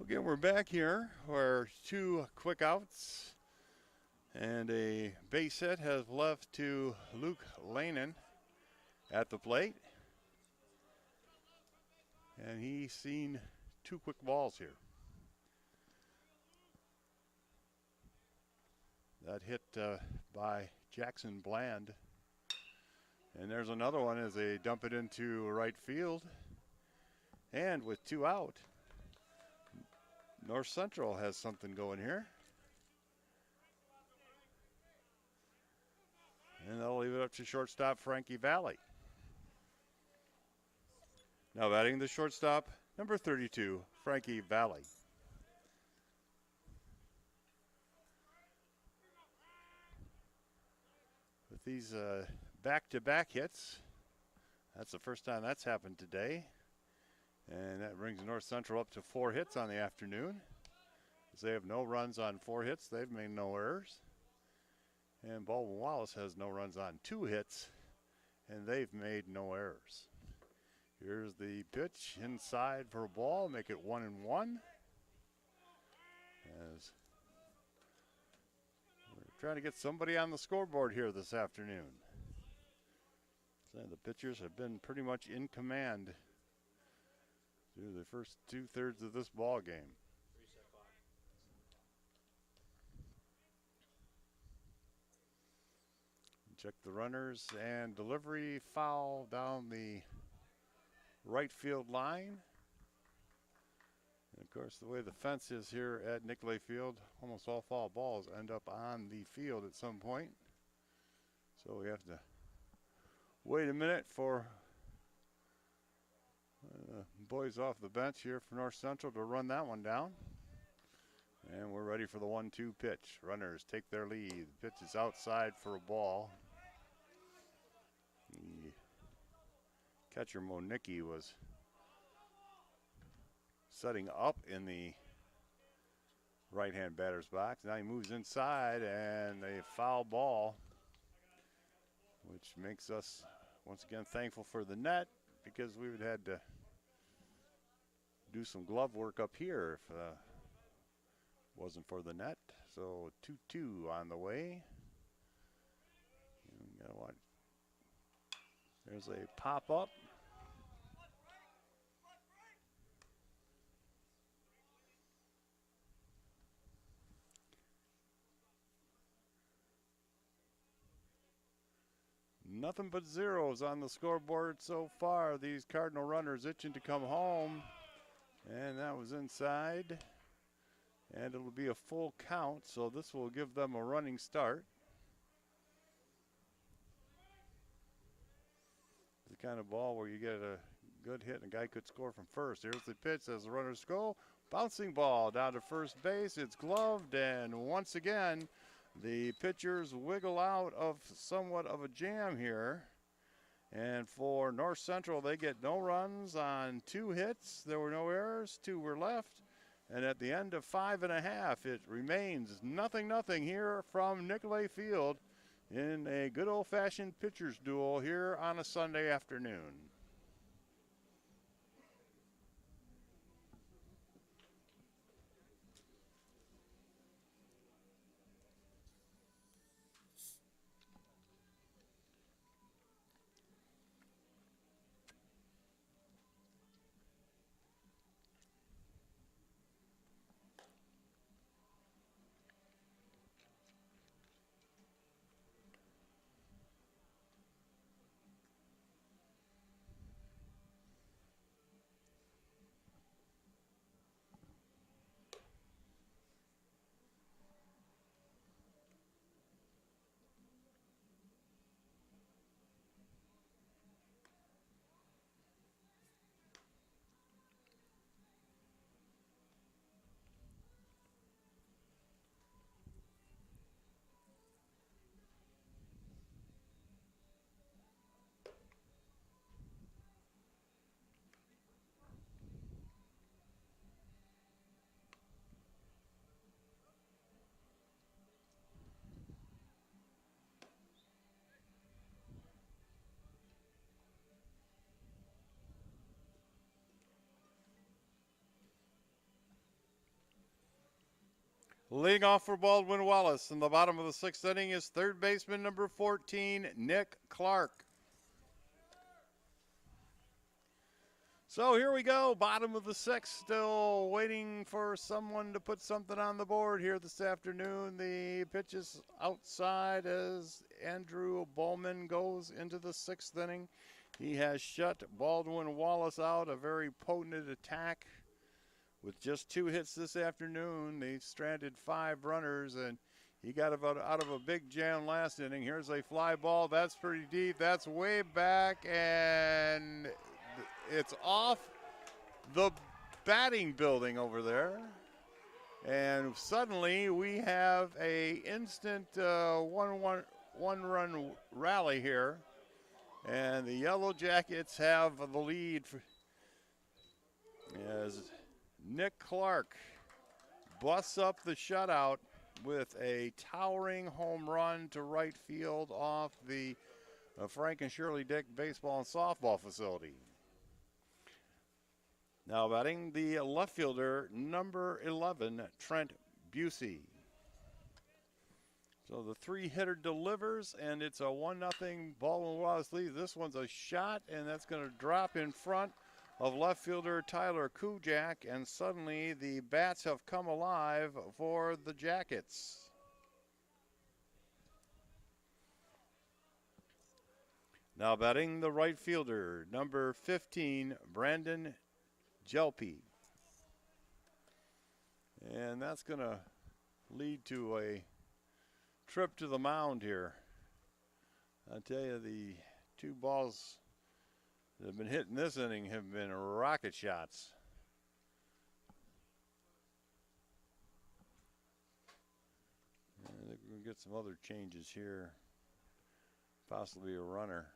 Okay, we're back here where 2 quick outs and a base hit has left to Luke Lanen at the plate. And he's seen 2 quick balls here. That hit by Jackson Bland. And there's another one as they dump it into right field. And with 2 out, North Central has something going here. And they'll leave it up to shortstop Frankie Valley. Now batting the shortstop, number 32, Frankie Valley. With these back-to-back hits, that's the first time that's happened today. And that brings North Central up to 4 hits on the afternoon. As they have no runs on 4 hits, they've made no errors. And Baldwin Wallace has no runs on 2 hits, and they've made no errors. Here's the pitch inside for a ball, make it 1-1. As we're trying to get somebody on the scoreboard here this afternoon. So the pitchers have been pretty much in command through the first 2/3 of this ball game. Check the runners and delivery foul down the right field line. And of course, the way the fence is here at Nicolay Field, almost all foul balls end up on the field at some point. So we have to wait a minute for boys off the bench here for North Central to run that one down. And we're ready for the 1-2 pitch. Runners take their lead. The pitch is outside for a ball. The catcher Monicki was setting up in the right-hand batter's box. Now he moves inside and a foul ball, which makes us once again thankful for the net, because we would have had to do some glove work up here if it wasn't for the net. So 2-2 on the way. You know what? There's a pop-up. Nothing but zeros on the scoreboard so far. These Cardinal runners itching to come home. And that was inside. And it'll be a full count, so this will give them a running start. The kind of ball where you get a good hit and a guy could score from first. Here's the pitch as the runners go. Bouncing ball down to first base. It's gloved, and once again, the pitchers wiggle out of somewhat of a jam here. And for North Central, they get no runs on 2 hits. There were no errors. 2 were left. And at the end of 5.5, it remains 0-0 here from Nicolay Field in a good old-fashioned pitcher's duel here on a Sunday afternoon. Leading off for Baldwin Wallace in the bottom of the 6th inning is third baseman number 14, Nick Clark. So here we go, bottom of the 6th, still waiting for someone to put something on the board here this afternoon. The pitch is outside as Andrew Bowman goes into the 6th inning. He has shut Baldwin Wallace out, a very potent attack. With just 2 hits this afternoon, they stranded 5 runners, and he got out of a big jam last inning. Here's a fly ball. That's pretty deep. That's way back, and it's off the batting building over there. And suddenly we have a instant one-run rally here, and the Yellow Jackets have the lead as Nick Clark busts up the shutout with a towering home run to right field off the Frank and Shirley Dick baseball and softball facility. Now batting the left fielder, number 11, Trent Busey. So the 3-hitter delivers, and it's a 1-0 Baldwin Wallace lead. This one's a shot, and that's going to drop in front of left fielder Tyler Kujak, and suddenly the bats have come alive for the Jackets. Now batting the right fielder, number 15, Brandon Jelpe. And that's going to lead to a trip to the mound here. I tell you, the 2 balls that have been hit in this inning have been rocket shots. I think we're going to get some other changes here, possibly a runner.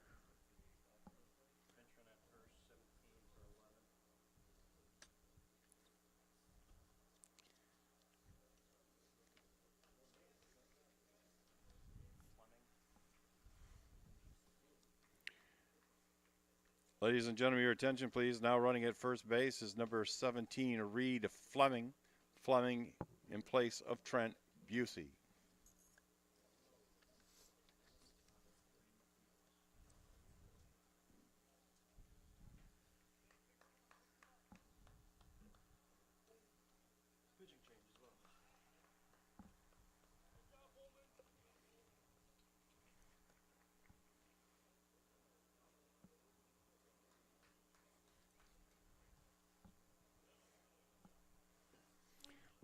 Ladies and gentlemen, your attention, please. Now running at first base is number 17, Reed Fleming. Fleming in place of Trent Busey.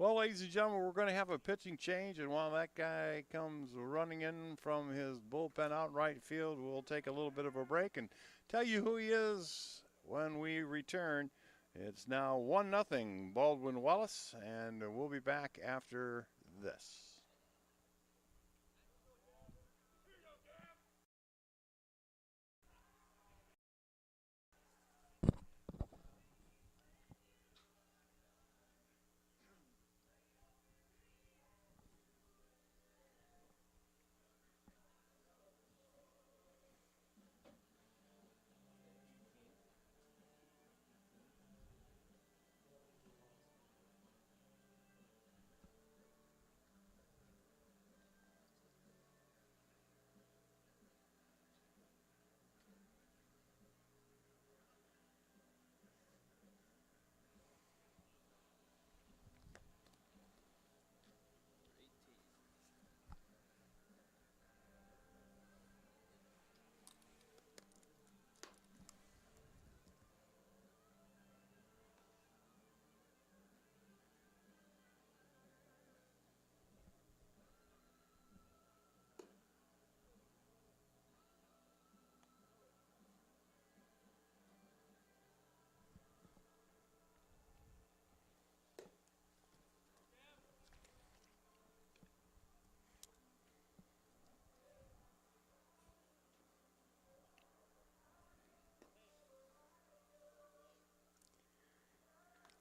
Well, ladies and gentlemen, we're going to have a pitching change, and while that guy comes running in from his bullpen out in right field, we'll take a little bit of a break and tell you who he is when we return. It's now 1-0 Baldwin Wallace, and we'll be back after this.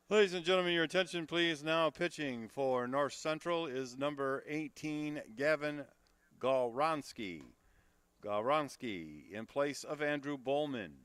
Ladies and gentlemen, your attention please. Now pitching for North Central is number 18, Gavin Galronski. Galronski in place of Andrew Bowman.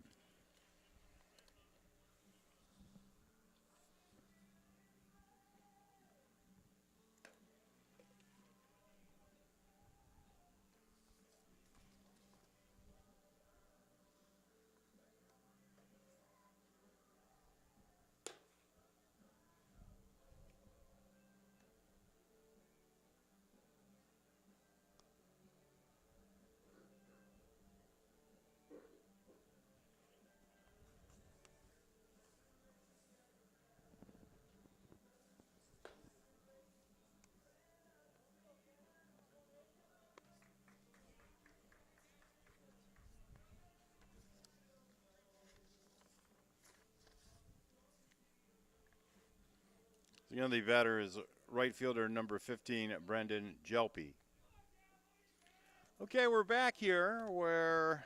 The only batter is right fielder number 15, Brendan Jelpe. Okay, we're back here where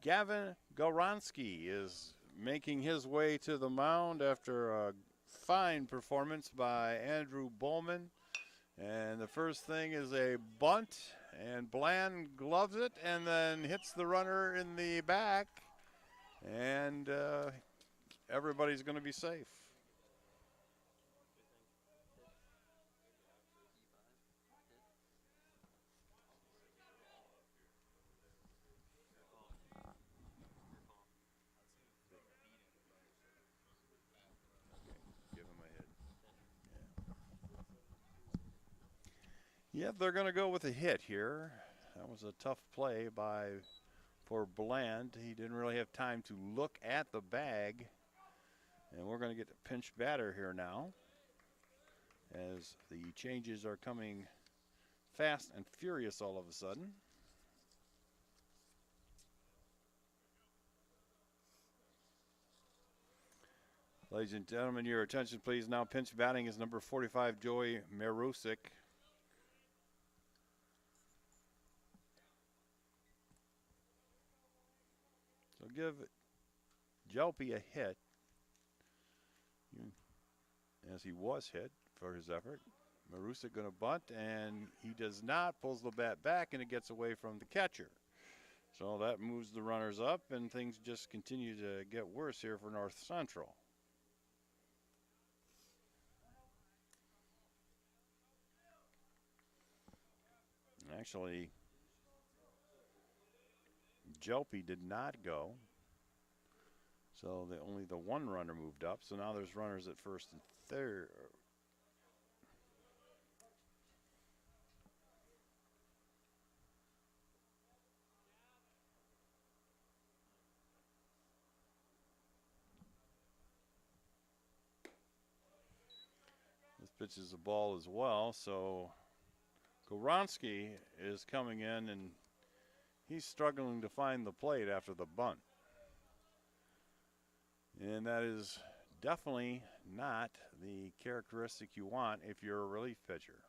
Gavin Galronski is making his way to the mound after a fine performance by Andrew Bowman. And the first thing is a bunt, and Bland gloves it and then hits the runner in the back, and everybody's going to be safe. Yeah, they're going to go with a hit here. That was a tough play for Bland. He didn't really have time to look at the bag. And we're going to get a pinch batter here now, as the changes are coming fast and furious all of a sudden. Ladies and gentlemen, your attention please. Now pinch batting is number 45, Joey Marusik. So give Jelpe a hit, as he was hit for his effort. Marusik going to bunt, and he does not. Pulls the bat back, and it gets away from the catcher. So that moves the runners up, and things just continue to get worse here for North Central. Actually, Jelpe did not go. So only the one runner moved up. So now there's runners at first and third. pitches the ball as well. So Goronski is coming in, and he's struggling to find the plate after the bunt. And that is definitely not the characteristic you want if you're a relief pitcher.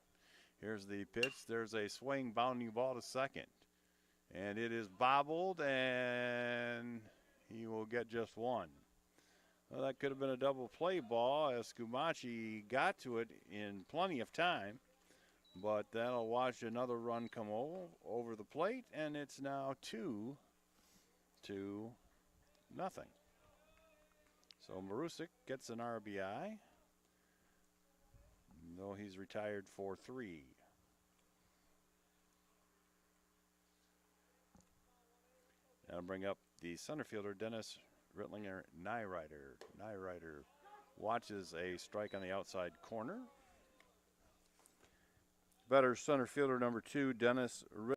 Here's the pitch. There's a swing, bounding ball to second. And it is bobbled, and he will get just one. Well, that could have been a double play ball as Skumachi got to it in plenty of time. But that'll watch another run come over the plate, and it's now 2-0. So Marusic gets an RBI, though he's retired for 3. That'll bring up the center fielder, Dennis Rittlinger Nyrider. Nyrider watches a strike on the outside corner. Better center fielder number 2, Dennis Rittlinger.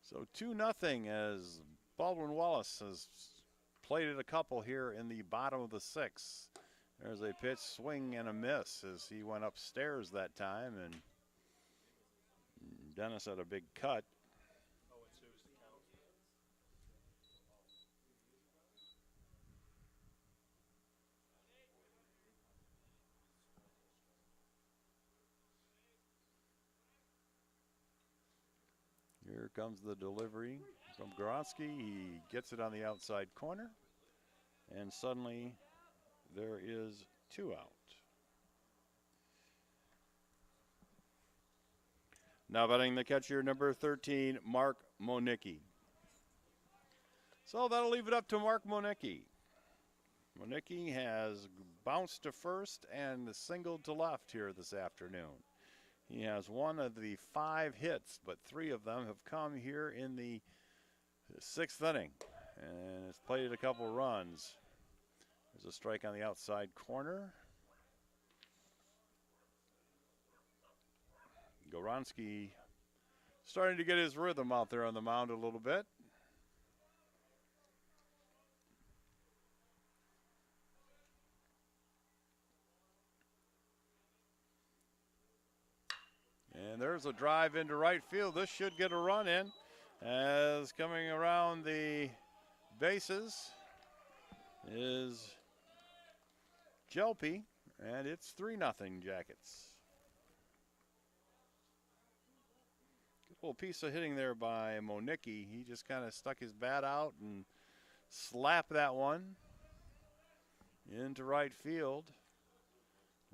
So 2-0 as Baldwin Wallace has plated a couple here in the bottom of the 6th. There's a pitch, swing and a miss as he went upstairs that time, and Dennis had a big cut. Here comes the delivery from Goronski. He gets it on the outside corner, and suddenly there is 2 out. Now batting the catcher, number 13, Mark Monicki. So that'll leave it up to Mark Monicki. Monicki has bounced to first and singled to left here this afternoon. He has one of the 5 hits, but 3 of them have come here in the 6th inning, and has played a couple runs. There's a strike on the outside corner. Goronski starting to get his rhythm out there on the mound a little bit. And there's a drive into right field. This should get a run in, as coming around the bases is Jelpy, and it's 3-0 Jackets. Good little piece of hitting there by Monicki. He just kind of stuck his bat out and slapped that one into right field.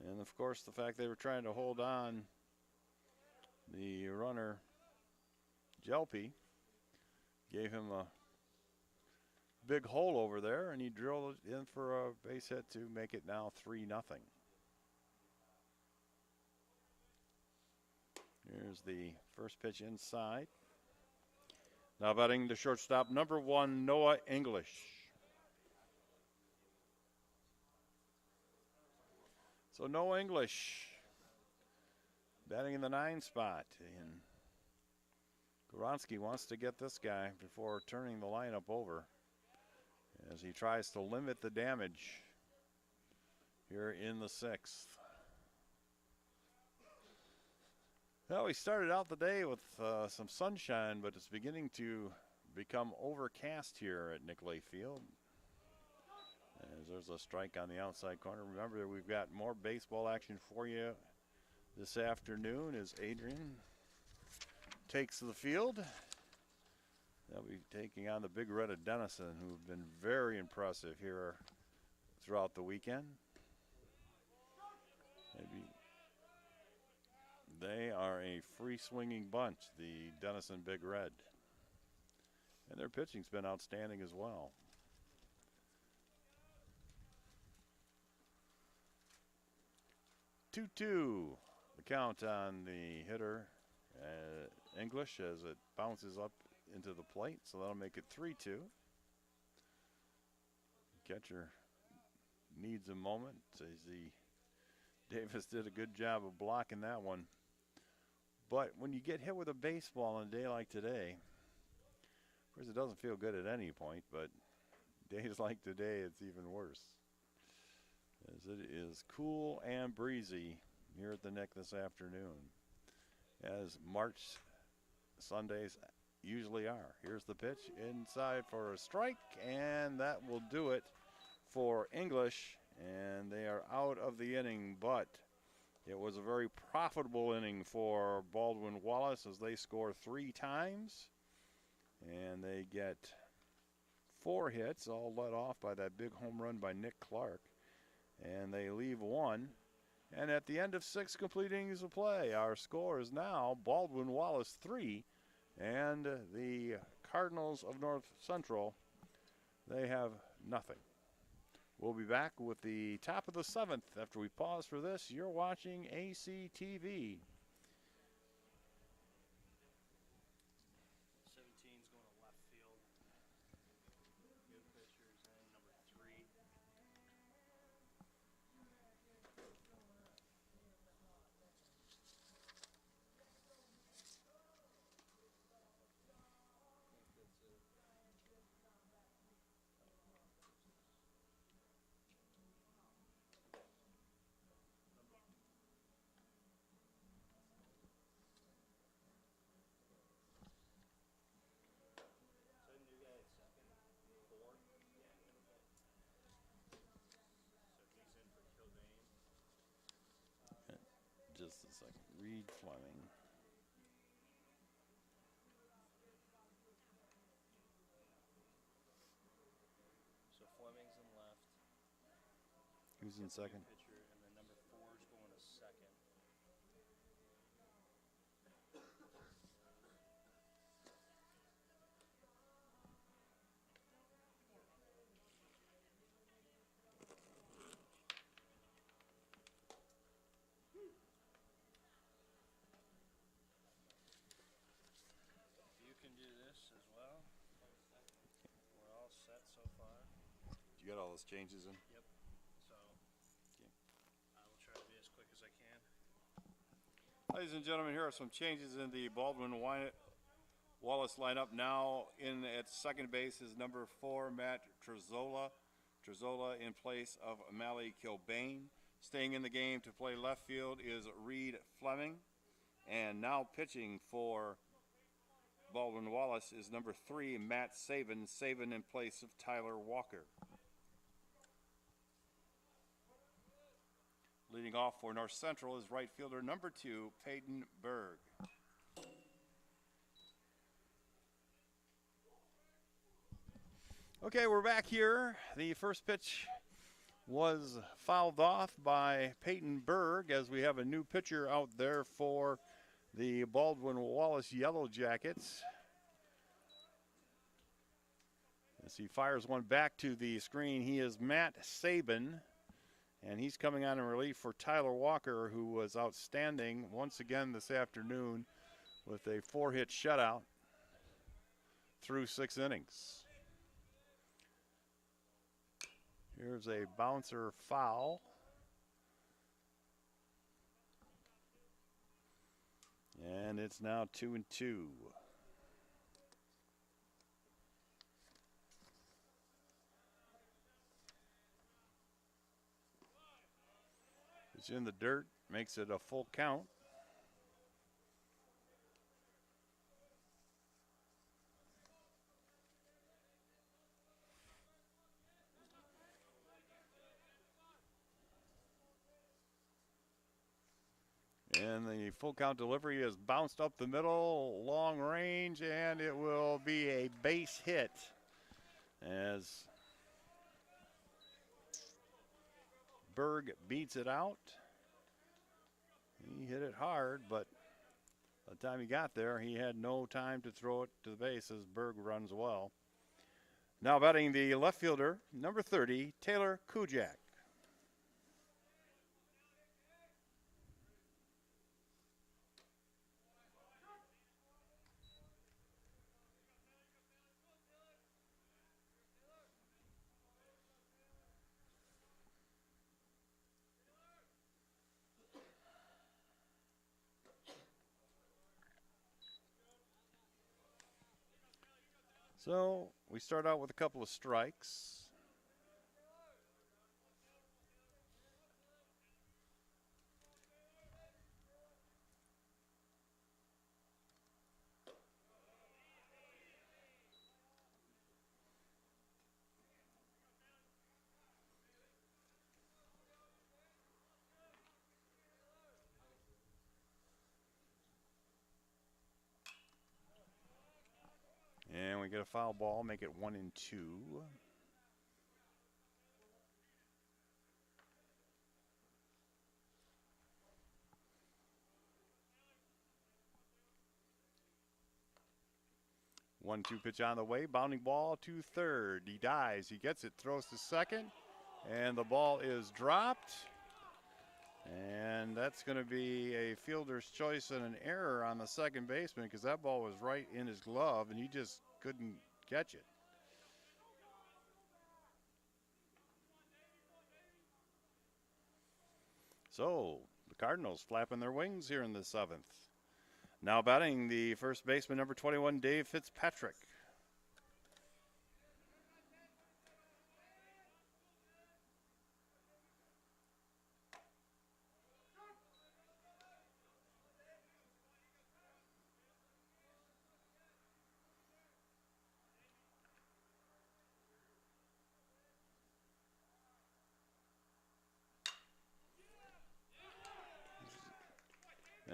And of course, the fact they were trying to hold on the runner, Jelpy, gave him a big hole over there, and he drilled it in for a base hit to make it now 3-0. Here's the first pitch inside. Now batting the shortstop, number 1, Noah English. So Noah English batting in the 9 spot, and Goronski wants to get this guy before turning the lineup over as he tries to limit the damage here in the 6th. Well, we started out the day with some sunshine, but it's beginning to become overcast here at Nicolay Field. As there's a strike on the outside corner. Remember that we've got more baseball action for you this afternoon as Adrian takes the field. They'll be taking on the Big Red of Denison, who've been very impressive here throughout the weekend. They are a free-swinging bunch, the Denison Big Red. And their pitching's been outstanding as well. Two-two, the count on the hitter, English, as it bounces up into the plate, so that'll make it 3-2. Catcher needs a moment. Davis did a good job of blocking that one. But when you get hit with a baseball on a day like today, Of course, it doesn't feel good at any point, but days like today, it's even worse. As it is cool and breezy here at the Nick this afternoon, as March Sundays usually are. Here's the pitch inside for a strike, and that will do it for English, and they are out of the inning, but it was a very profitable inning for Baldwin Wallace as they score 3 times, and they get 4 hits, all led off by that big home run by Nick Clark, and they leave 1. And at the end of 6 complete innings of play, our score is now Baldwin Wallace 3, and the Cardinals of North Central, they have nothing. We'll be back with the top of the 7th after we pause for this. You're watching ACTV. 17's going to left field. New pitchers in number 3. Just a second. Reed Fleming. So Fleming's in left. Who's in second? Pitcher, and then number 4's going to second. You can do this as well. We're all set so far. You got all those changes in? Yep. So I will try to be as quick as I can. Ladies and gentlemen, here are some changes in the Baldwin Wallace lineup. Now in at second base is number 4, Matt Trezola. Trezola in place of Mally Kilbane. Staying in the game to play left field is Reed Fleming. And now pitching for Baldwin Wallace is number 3, Matt Saban. Saban in place of Tyler Walker. Leading off for North Central is right fielder number 2, Peyton Berg. Okay, we're back here. The first pitch was fouled off by Peyton Berg as we have a new pitcher out there for the Baldwin Wallace Yellow Jackets. As he fires one back to the screen, he is Matt Saban. And he's coming on in relief for Tyler Walker, who was outstanding once again this afternoon with a 4-hit shutout through 6 innings. Here's a bouncer foul. And it's now 2-2. It's in the dirt, makes it a full count. And the full count delivery is bounced up the middle, long range, and it will be a base hit as Berg beats it out. He hit it hard, but by the time he got there, he had no time to throw it to the base as Berg runs well. Now batting the left fielder, number 30, Taylor Kujak. So we start out with a couple of strikes. And we get a foul ball, make it 1-2. One-two pitch on the way, bounding ball to third. He dives, he gets it, throws to second, and the ball is dropped. And that's going to be a fielder's choice and an error on the second baseman because that ball was right in his glove and he just couldn't catch it. So the Cardinals flapping their wings here in the seventh. Now batting the first baseman, number 21, Dave Fitzpatrick.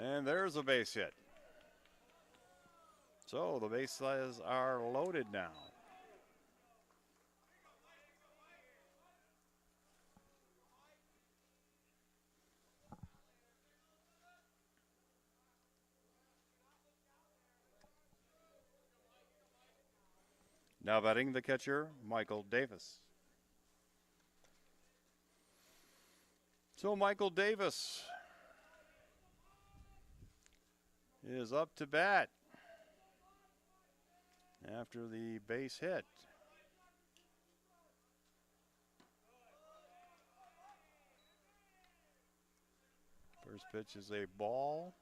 And there's a base hit. So the bases are loaded now. Now batting the catcher, Michael Davis. So Michael Davis is up to bat after the base hit. First pitch is a ball.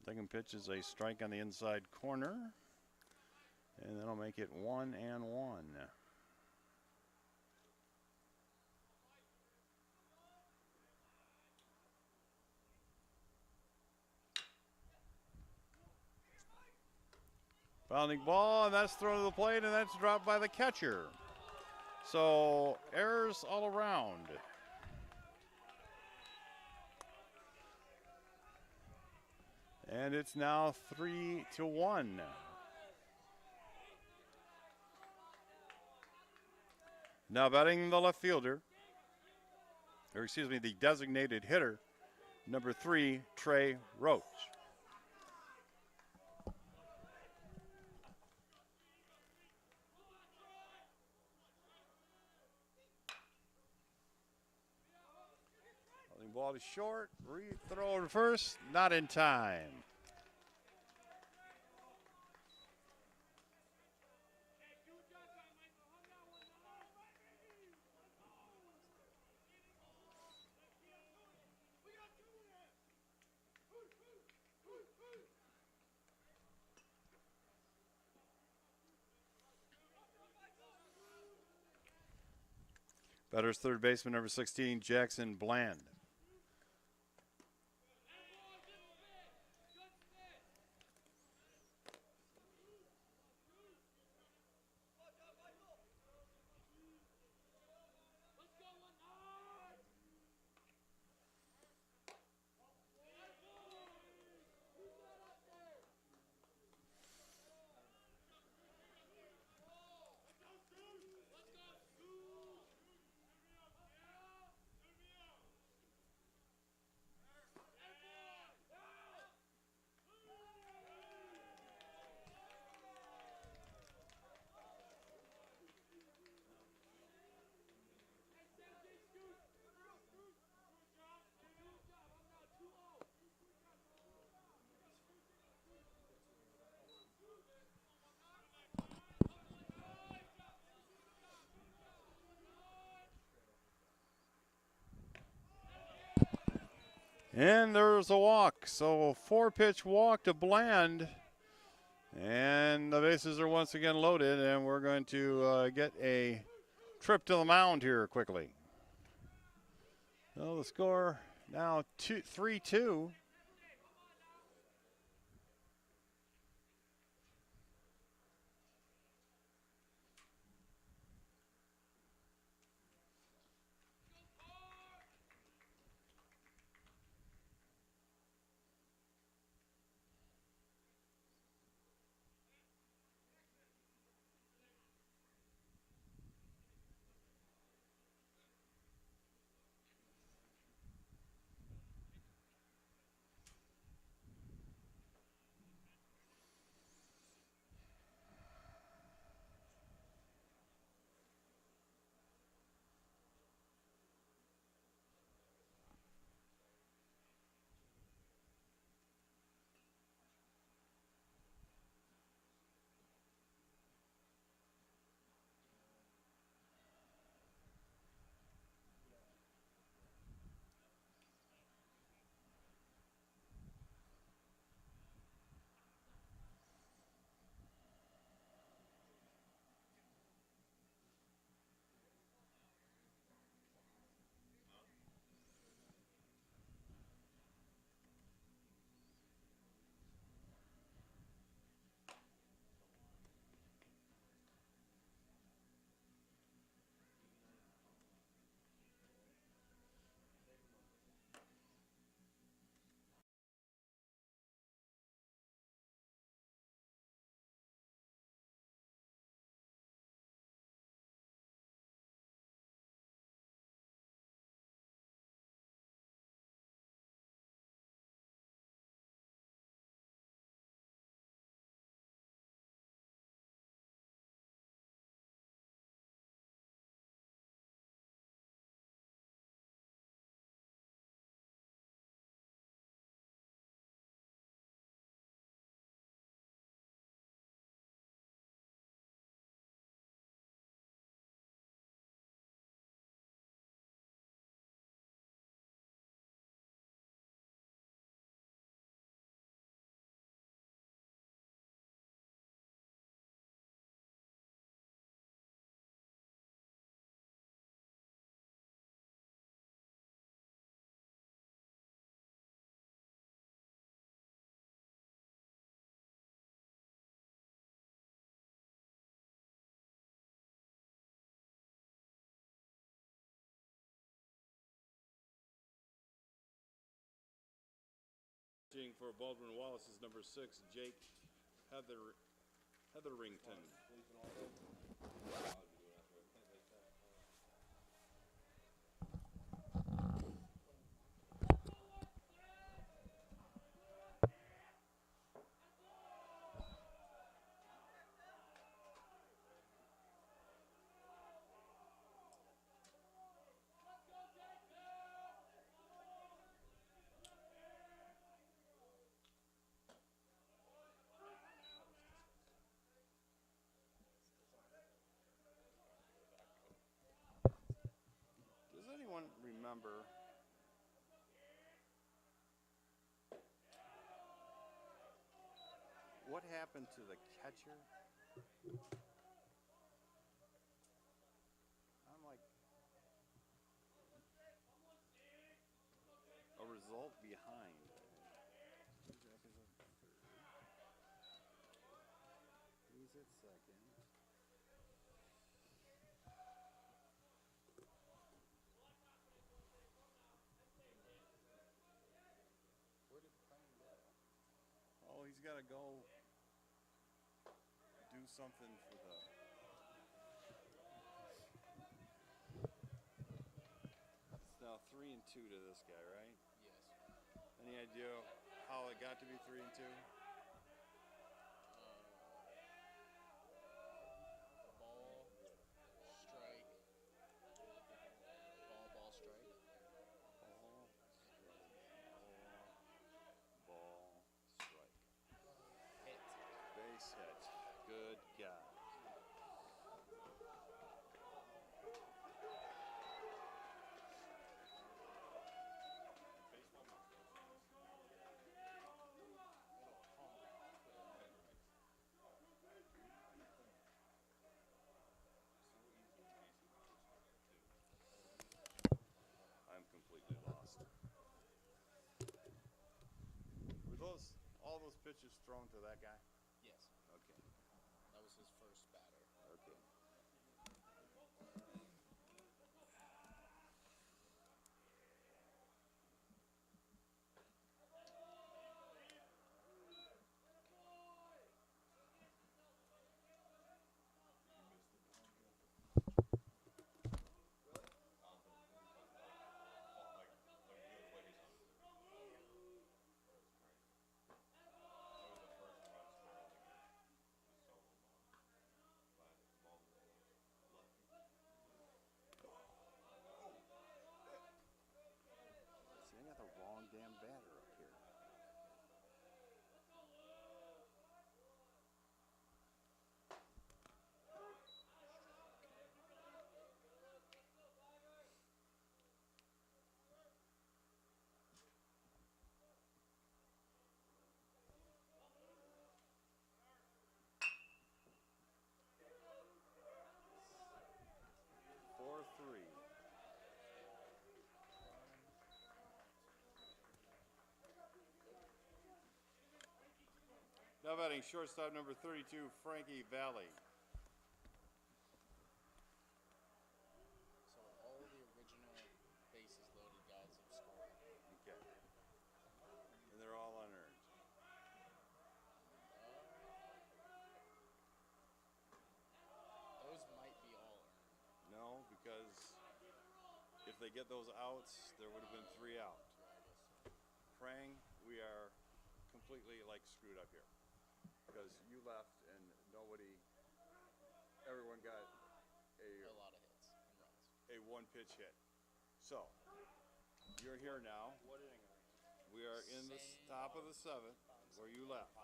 Second pitch is a strike on the inside corner. And that'll make it 1-1. Bounding ball, and that's thrown to the plate, and that's dropped by the catcher. So errors all around. And it's now 3-1. Now batting the left fielder, or excuse me, the designated hitter, number 3, Trey Roach. Ball to short, throw to first, not in time. Batter's third baseman, number 16, Jackson Bland. And there's a walk. So 4-pitch walk to Bland. And the bases are once again loaded, and we're going to get a trip to the mound here quickly. So the score now 3-2. For Baldwin Wallace is number 6, Jake Hetherington. Does anyone remember what happened to the catcher? I'm like a result behind. He's at second. Oh, he's got to go do something for the. It's now 3-2 to this guy, right? Yes. Any idea how it got to be 3-2? Ball, strike, ball, strike. Ball, strike. Hit. Base hit. Good guy. pitches thrown to that guy? Yes. Okay. That was his first batter. Okay. See, I got the wrong damn batter up here. Four, three. Now batting shortstop number 32, Frankie Valley. So all the original bases loaded guys have scored. Okay. And they're all unearned. Those might be all earned. No, because if they get those outs, there would have been 3 out. Yeah, I guess so. Prang, we are completely like screwed up here because you left and everyone got A lot of hits and runs. a 1-pitch hit. So you're here now. What inning are We are in the top of the 7th where you left.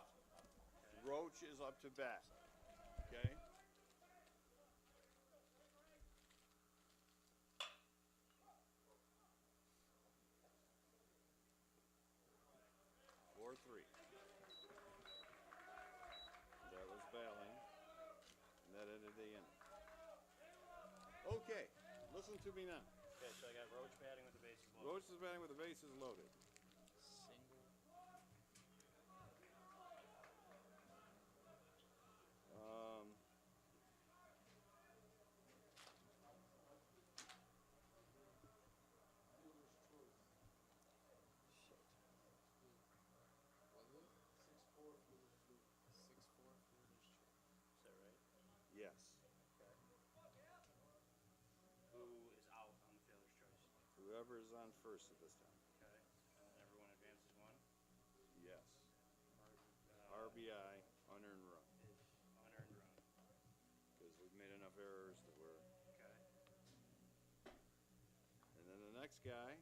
Roach is up to bat. Okay. Four, 3. That was Bailing, and that ended the inning. Okay, listen to me now. Okay, so I got Roach batting with the bases loaded. Roach is batting with the bases loaded. Single. Shit. Was it? 6-4 Fielder's choice. Is that right? Yes. Okay. Who is out on the fielder's choice? Whoever is on first at this time. Okay. And everyone advances 1. Yes. Or, RBI, unearned run. is unearned run. Because we've made enough errors that we're. Okay. And then the next guy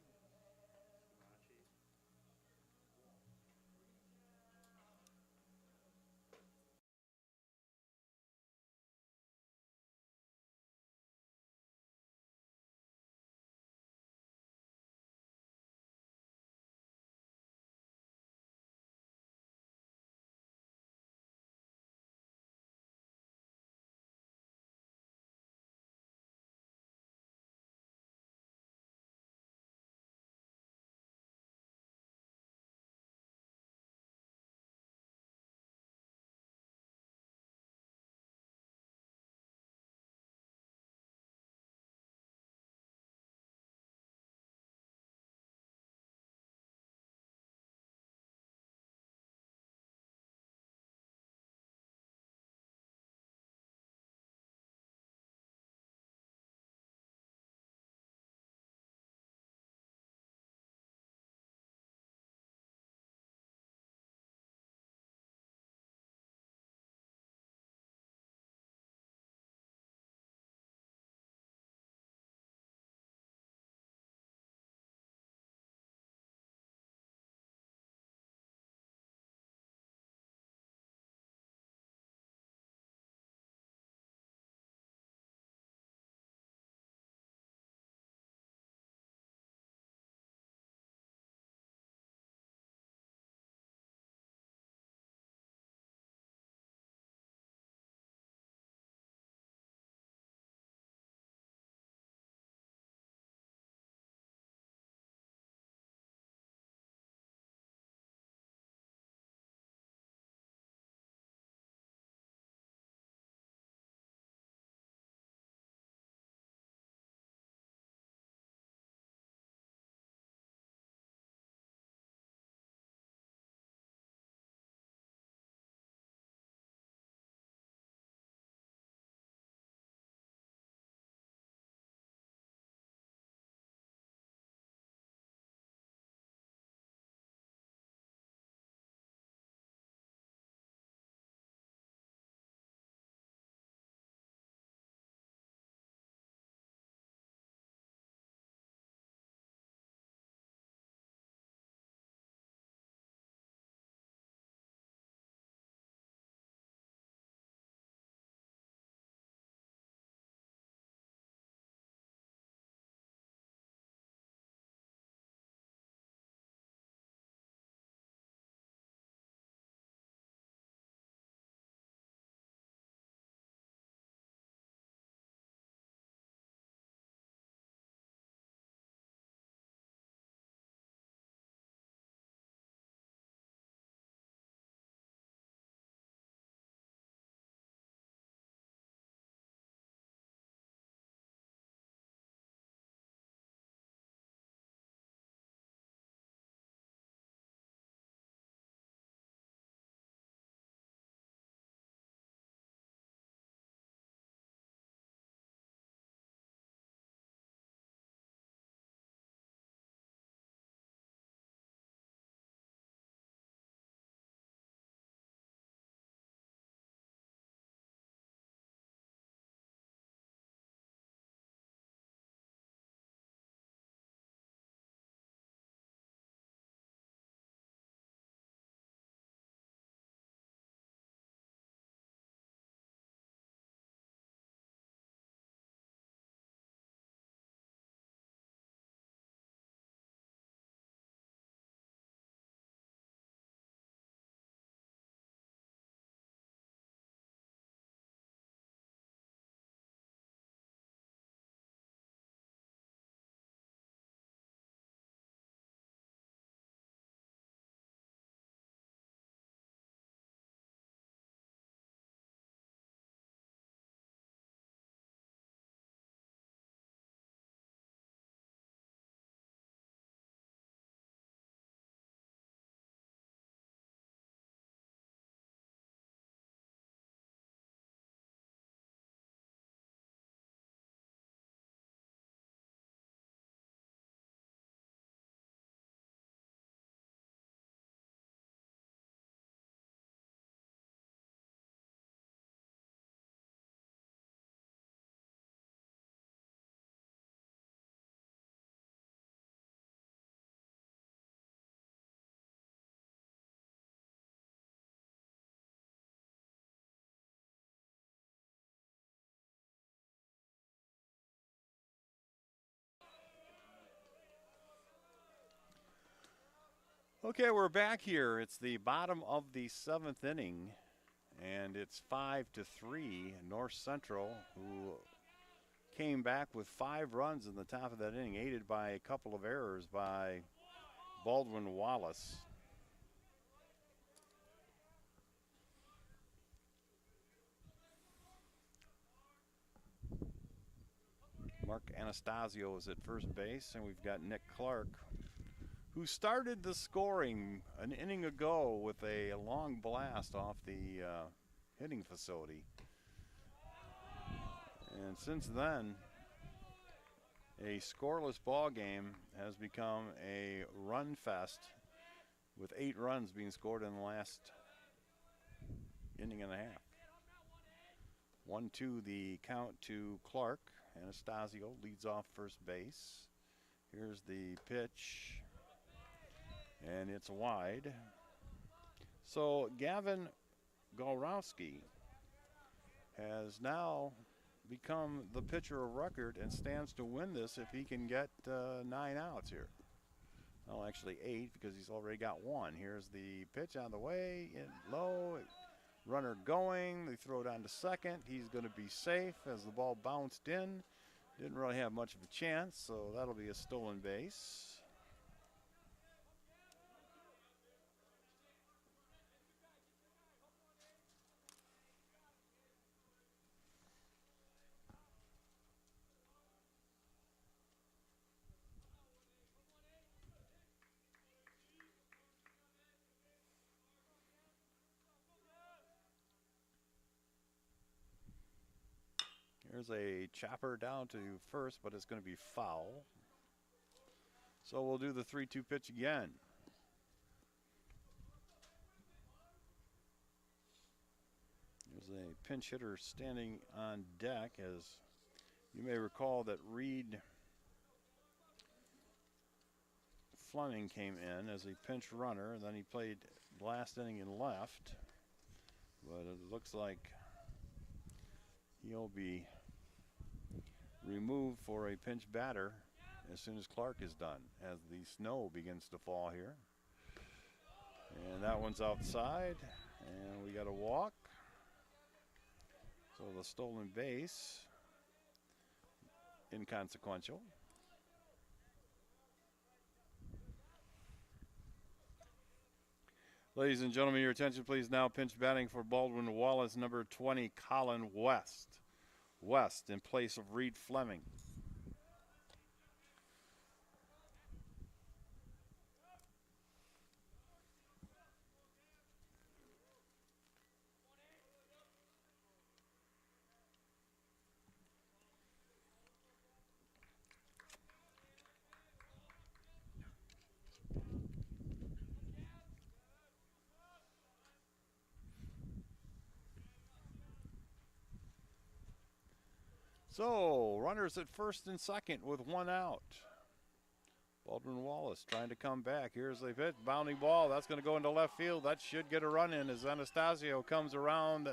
Okay, we're back here. It's the bottom of the 7th inning, and it's 5-3 North Central, who came back with 5 runs in the top of that inning, aided by a couple of errors by Baldwin Wallace. Mark Anastasio is at first base, and we've got Nick Clark, who started the scoring an inning ago with a long blast off the hitting facility. And since then, a scoreless ball game has become a run fest, with 8 runs being scored in the last inning and a half. 1-2 the count to Clark. Anastasio leads off first base. Here's the pitch, and it's wide. So Gavin Golrowski has now become the pitcher of record and stands to win this if he can get 9 outs here. Well, actually 8, because he's already got 1. Here's the pitch on the way, in low, runner going. They throw it on to second. He's going to be safe as the ball bounced in. Didn't really have much of a chance, so that'll be a stolen base. There's a chopper down to first, but it's going to be foul. So we'll do the 3-2 pitch again. There's a pinch hitter standing on deck, as you may recall that Reed Fleming came in as a pinch runner, and then he played last inning in left. But it looks like he'll be removed for a pinch batter as soon as Clark is done, as the snow begins to fall here. And that one's outside, and we got a walk. So the stolen base, inconsequential. Ladies and gentlemen, your attention please now. Pinch batting for Baldwin Wallace, number 20, Colin West. West in place of Reed Fleming. So, runners at first and second with 1 out. Baldwin Wallace trying to come back. Here's the pitch, bounding ball. That's going to go into left field. That should get a run in as Anastasio comes around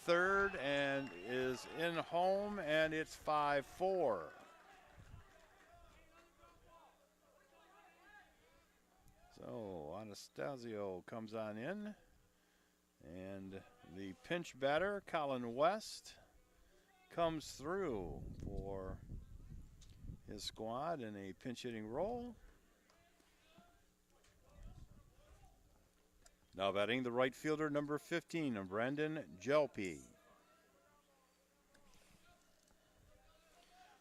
third and is in home, and it's 5-4. So, Anastasio comes on in, and the pinch batter, Colin West, comes through for his squad in a pinch hitting role. Now batting the right fielder, number 15, Brendan Jelpe.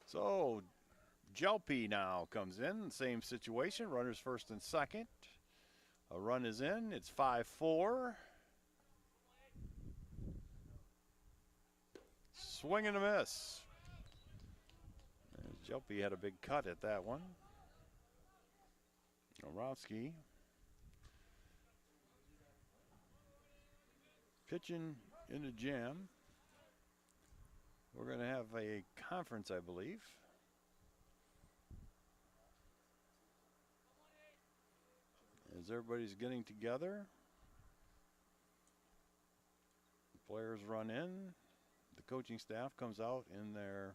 So Jelpe now comes in, same situation, runners first and second. A run is in, it's 5-4. Swing and a miss. Jelpe had a big cut at that one. Orowski pitching in a jam. We're going to have a conference, I believe. As everybody's getting together, the players run in. The coaching staff comes out in their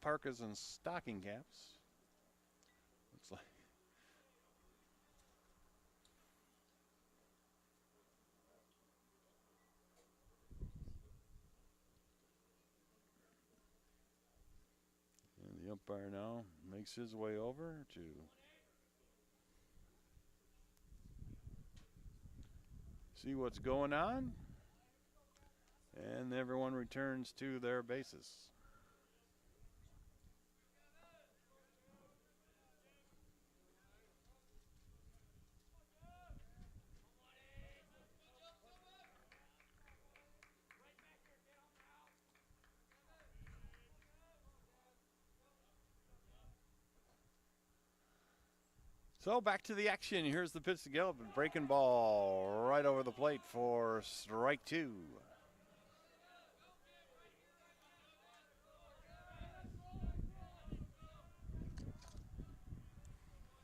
parkas and stocking caps. Looks like umpire now makes his way over to see what's going on. And everyone returns to their bases. So back to the action. Here's the pitch to Gilbert. Breaking ball right over the plate for strike 2.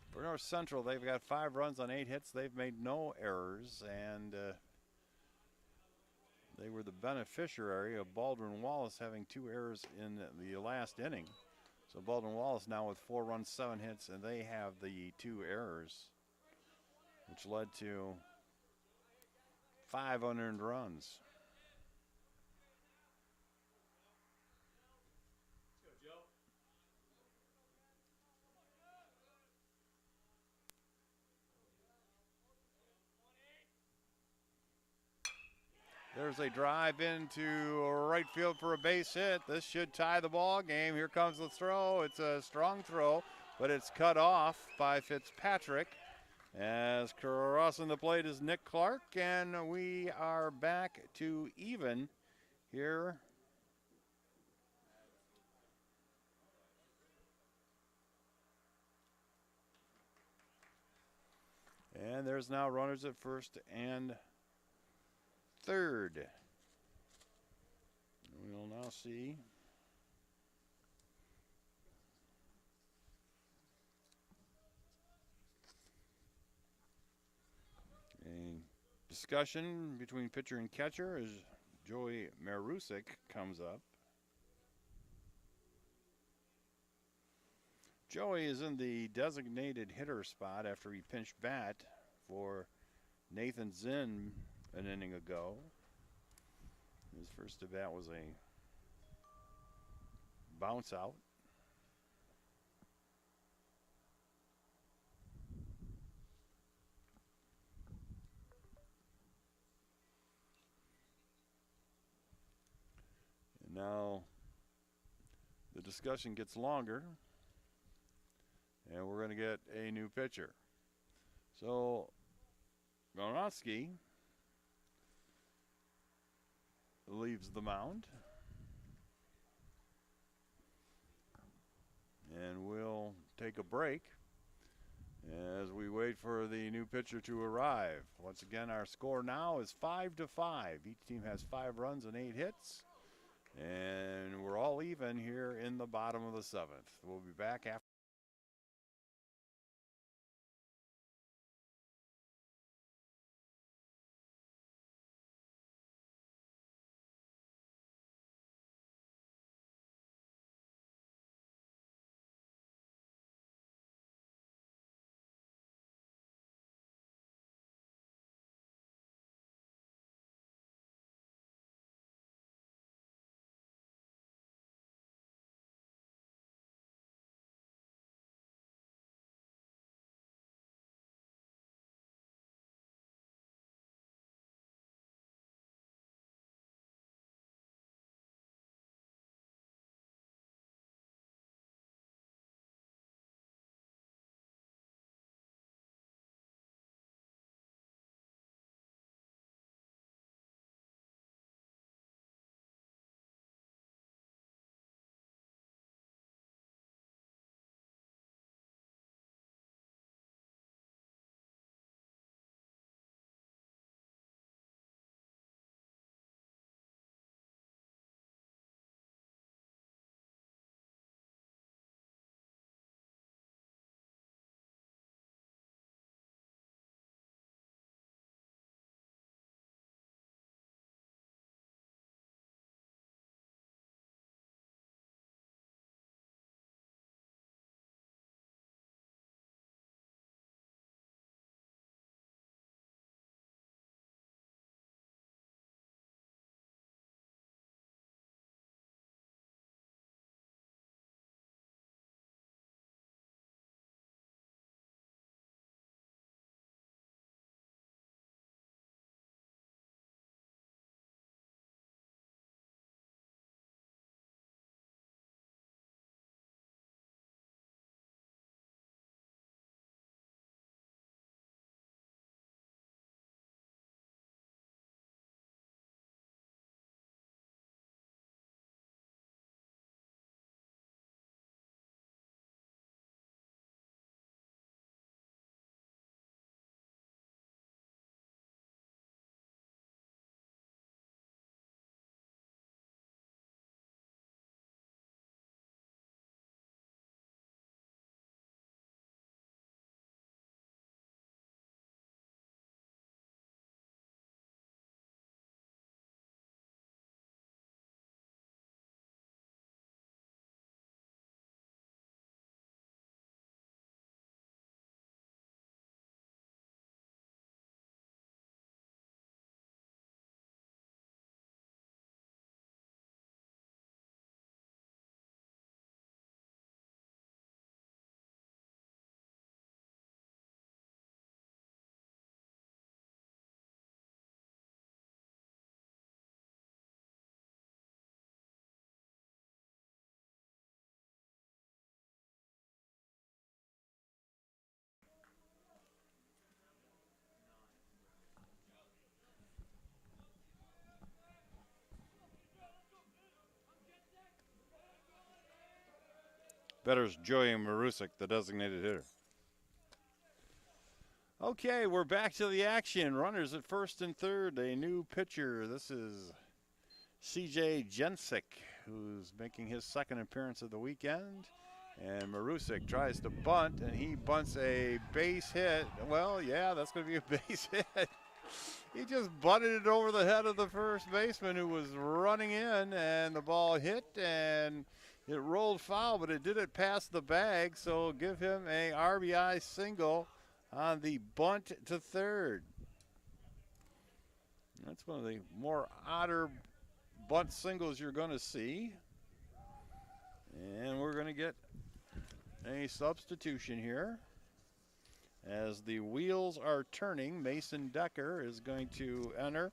For North Central, they've got 5 runs on 8 hits. They've made no errors, and they were the beneficiary of Baldwin Wallace having 2 errors in the last inning. So Baldwin Wallace now with 4 runs, 7 hits, and they have the 2 errors, which led to 5 unearned runs. There's a drive into right field for a base hit. This should tie the ball game. Here comes the throw. It's a strong throw, but it's cut off by Fitzpatrick. As crossing the plate is Nick Clark, and we are back to even here. And there's now runners at first and third. We'll now see a discussion between pitcher and catcher as Joey Marusik comes up. Joey is in the designated hitter spot after he pinched bat for Nathan Zinn an inning ago. His first at bat was a bounce out. And now the discussion gets longer, and we're going to get a new pitcher. So Gronowski leaves the mound, and we'll take a break as we wait for the new pitcher to arrive. Once again, our score now is 5-5. Each team has 5 runs and 8 hits, and we're all even here in the bottom of the 7th. We'll be back after Better's Joey Marusik, the designated hitter. Okay, we're back to the action. Runners at first and third. A new pitcher. This is C.J. Jensick, who's making his second appearance of the weekend. And Marusik tries to bunt, and he bunts a base hit. Well, yeah, that's going to be a base hit. He just butted it over the head of the first baseman who was running in, and the ball hit, and it rolled foul, but it did it past the bag, so give him a RBI single on the bunt to third. That's one of the more odder bunt singles you're going to see. And we're going to get a substitution here. As the wheels are turning, Mason Decker is going to enter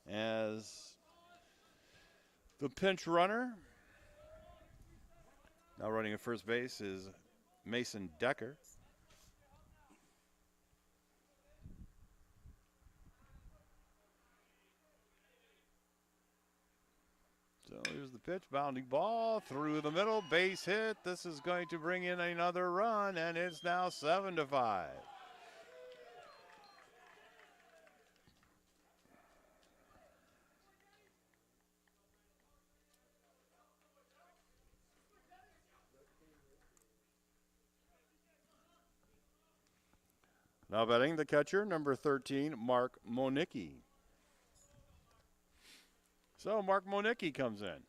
as the pinch runner. Now running at first base is Mason Decker. So here's the pitch, bounding ball through the middle, base hit. This is going to bring in another run, and it's now 7-5. Now batting the catcher, number 13, Mark Monicki. So Mark Monicki comes in.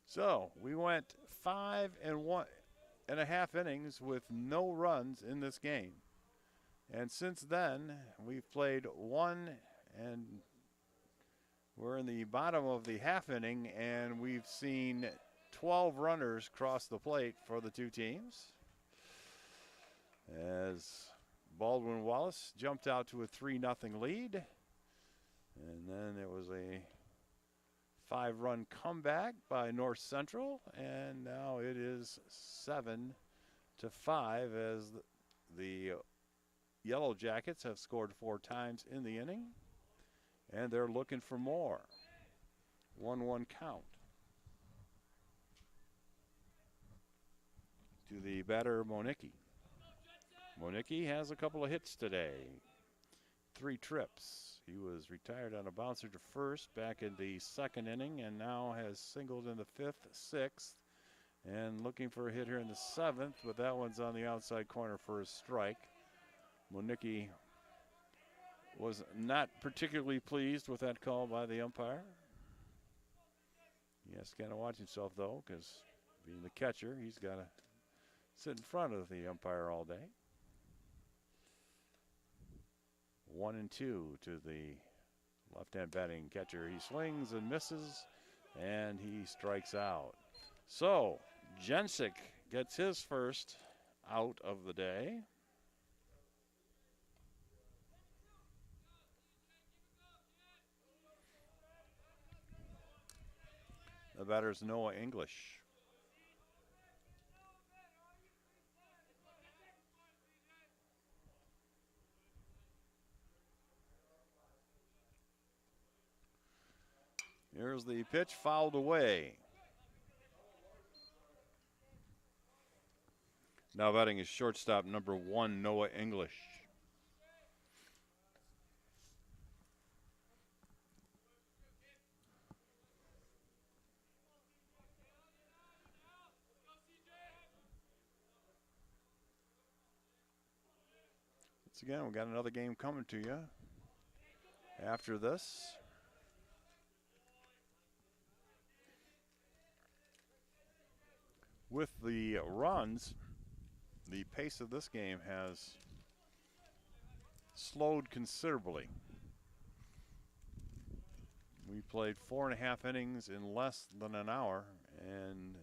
So we went 5 1.5 innings with no runs in this game. And since then, we've played one, and we're in the bottom of the half inning, and we've seen 12 runners cross the plate for the two teams. As Baldwin Wallace jumped out to a 3-0 lead. And then it was a 5-run comeback by North Central, and now it is 7-5 as the Yellow Jackets have scored 4 times in the inning, and they're looking for more. 1-1 count. To the batter, Monicki. Monicki has a couple of hits today. 3 trips. He was retired on a bouncer to first back in the second inning and now has singled in the 5th, 6th, and looking for a hit here in the 7th, but that one's on the outside corner for a strike. Monicki was not particularly pleased with that call by the umpire. He has to kind of watch himself, though, because being the catcher, he's got to sit in front of the umpire all day. 1-2 to the left-hand batting catcher. He swings and misses, and he strikes out. So Jensick gets his first out of the day. The batter's Noah English. Here's the pitch, fouled away. Now batting is shortstop number 1, Noah English. Once again, we've got another game coming to you after this. With the runs, the pace of this game has slowed considerably. We played 4.5 innings in less than an hour, and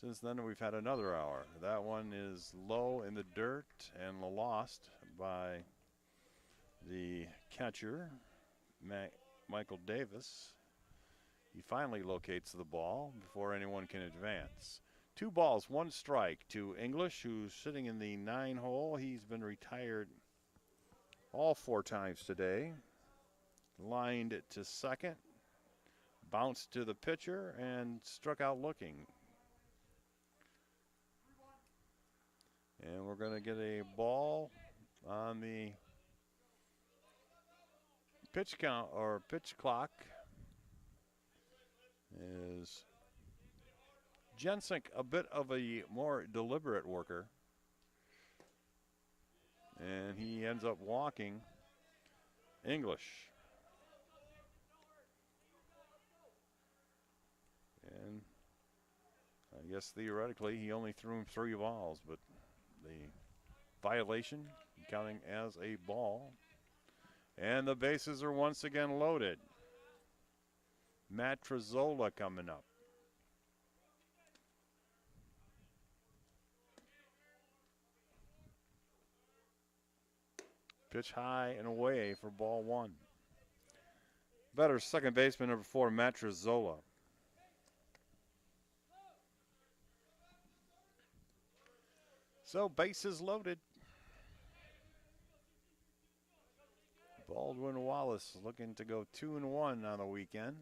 since then we've had another hour. That one is low in the dirt and lost by the catcher, Michael Davis. He finally locates the ball before anyone can advance. 2 balls, 1 strike to English, who's sitting in the 9-hole. He's been retired all 4 times today. Lined to second, bounced to the pitcher, and struck out looking. And we're going to get a ball on the pitch count or pitch clock. Is Jensink a bit of a more deliberate worker? And he ends up walking English. And I guess theoretically he only threw him 3 balls, but the violation counting as a ball. And the bases are once again loaded. Matt Trezzola coming up. Pitch high and away for ball 1. Better second baseman number 4, Matt Trezzola. So bases loaded. Baldwin Wallace looking to go 2-1 on the weekend.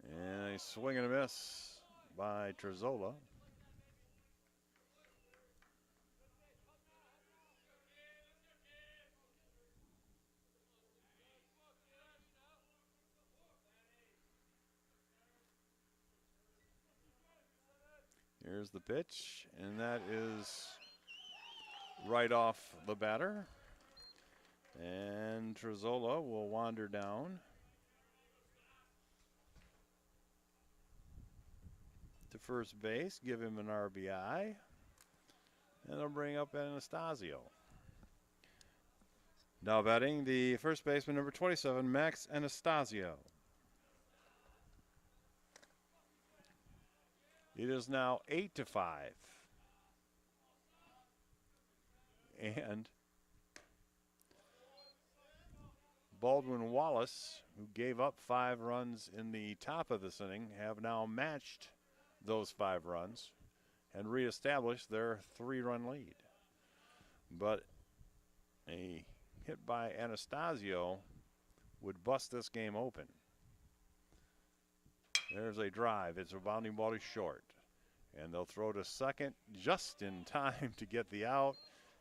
And a swing and a miss by Trezzola. Here's the pitch, and that is right off the batter. And Trezzola will wander down to first base, give him an RBI, and they'll bring up Anastasio. Now batting the first baseman, number 27, Max Anastasio. It is now 8-5. And Baldwin Wallace, who gave up 5 runs in the top of this inning, have now matched those 5 runs and reestablished their 3-run lead. But a hit by Anastasio would bust this game open. There's a drive. It's a bounding ball to short. And they'll throw to second just in time to get the out.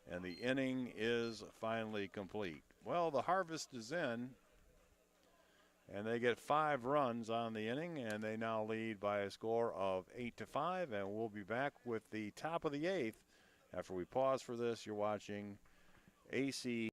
And the inning is finally complete. Well, the harvest is in. And they get 5 runs on the inning. And they now lead by a score of 8-5. And we'll be back with the top of the 8th. After we pause for this, you're watching AC.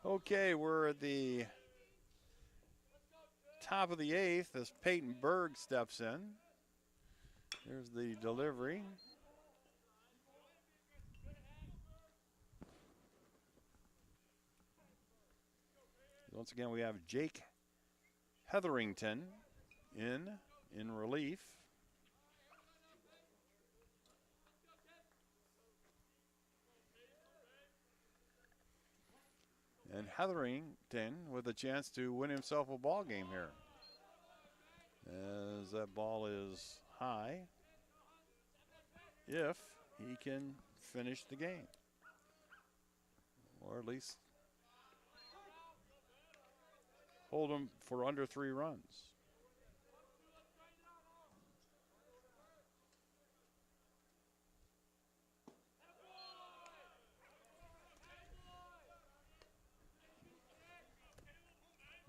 Okay, we're at the top of the 8th as Peyton Berg steps in. Here's the delivery. Once again, we have Jake Hetherington in relief. And Hetherington with a chance to win himself a ball game here. As that ball is high, if he can finish the game, or at least hold him for under 3 runs.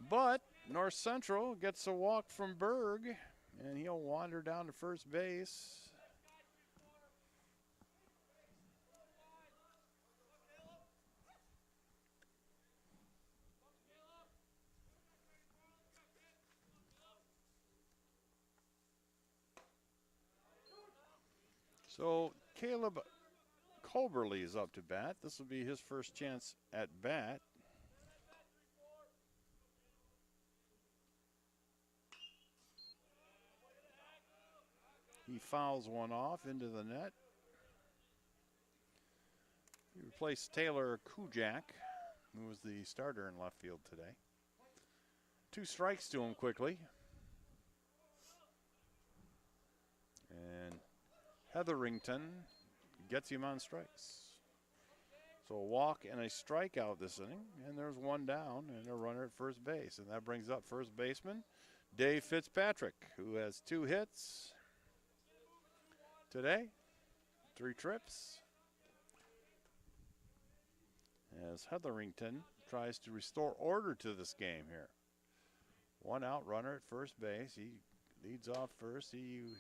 But North Central gets a walk from Berg, and he'll wander down to first base. So Caleb Colberly is up to bat. This will be his first chance at bat. He fouls one off into the net. He replaced Taylor Kujak, who was the starter in left field today. 2 strikes to him quickly. And Hetherington gets him on strikes. So a walk and a strikeout this inning, and there's 1 down and a runner at first base. And that brings up first baseman Dave Fitzpatrick, who has 2 hits today, 3 trips. As Hetherington tries to restore order to this game here. 1 out, runner at first base. He leads off first. He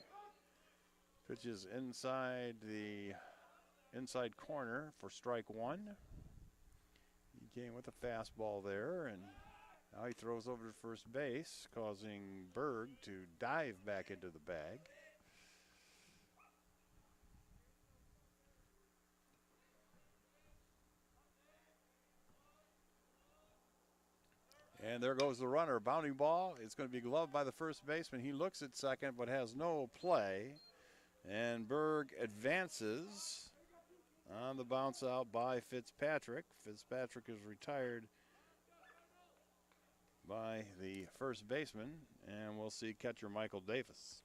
pitches inside the inside corner for strike 1. He came with a fastball there, and now he throws over to first base, causing Berg to dive back into the bag. And there goes the runner. Bounding ball. It's going to be gloved by the first baseman. He looks at second but has no play. And Berg advances on the bounce out by Fitzpatrick. Fitzpatrick is retired by the first baseman. And we'll see catcher Michael Davis.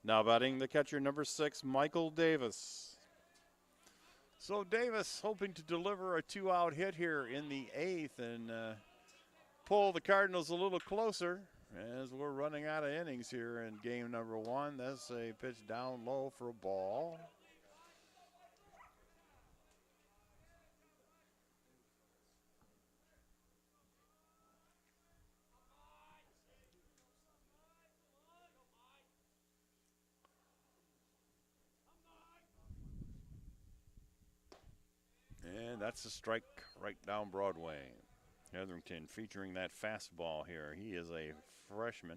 Now batting the catcher number 6, Michael Davis. So Davis hoping to deliver a 2-out hit here in the 8th and pull the Cardinals a little closer as we're running out of innings here in game number 1. That's a pitch down low for a ball. And that's a strike right down Broadway. Hetherington featuring that fastball here. He is a freshman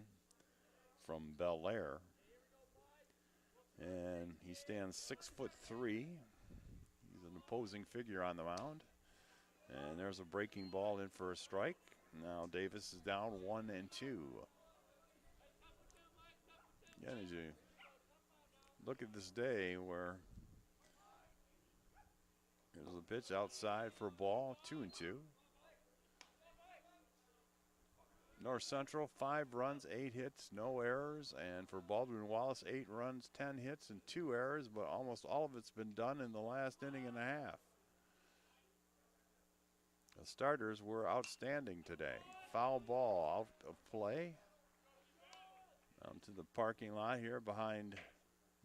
from Bel Air. And he stands 6'3". He's an imposing figure on the mound. And there's a breaking ball in for a strike. Now Davis is down 1-2. Again, as you look at this day where there's a pitch outside for a ball, 2-2. North Central, 5 runs, 8 hits, no errors. And for Baldwin Wallace, 8 runs, 10 hits, and 2 errors, but almost all of it's been done in the last inning and a half. The starters were outstanding today. Foul ball out of play. To the parking lot here behind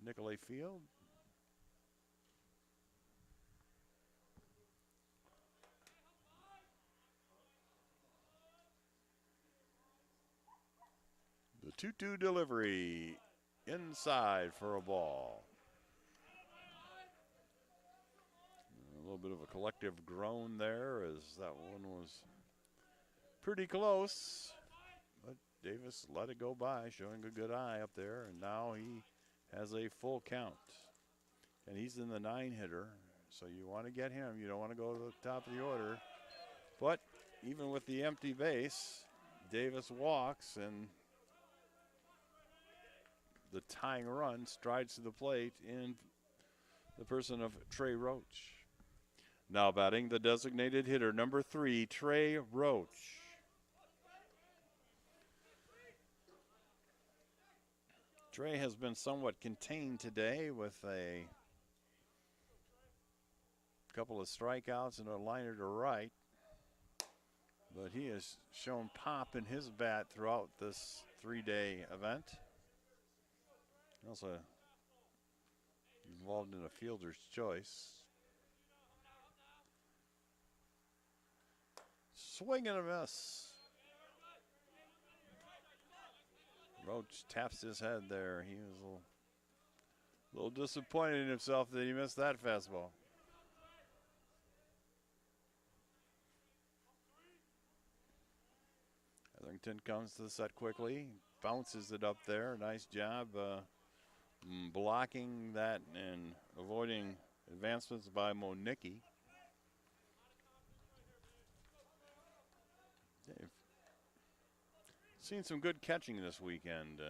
Nicolay Field. The 2-2 delivery inside for a ball. A little bit of a collective groan there as that one was pretty close. But Davis let it go by, showing a good eye up there. And now he has a full count. And he's in the 9-hitter. So you want to get him. You don't want to go to the top of the order. But even with the empty base, Davis walks and the tying run strides to the plate in the person of Trey Roach. Now batting the designated hitter, number 3, Trey Roach. Trey has been somewhat contained today with a couple of strikeouts and a liner to right. But he has shown pop in his bat throughout this 3-day event. Also involved in a fielder's choice. Swing and a miss. Roach taps his head there. He was a little disappointed in himself that he missed that fastball. Hetherington comes to the set quickly, bounces it up there. Nice job blocking that and avoiding advancements by Monicki. They've seen some good catching this weekend.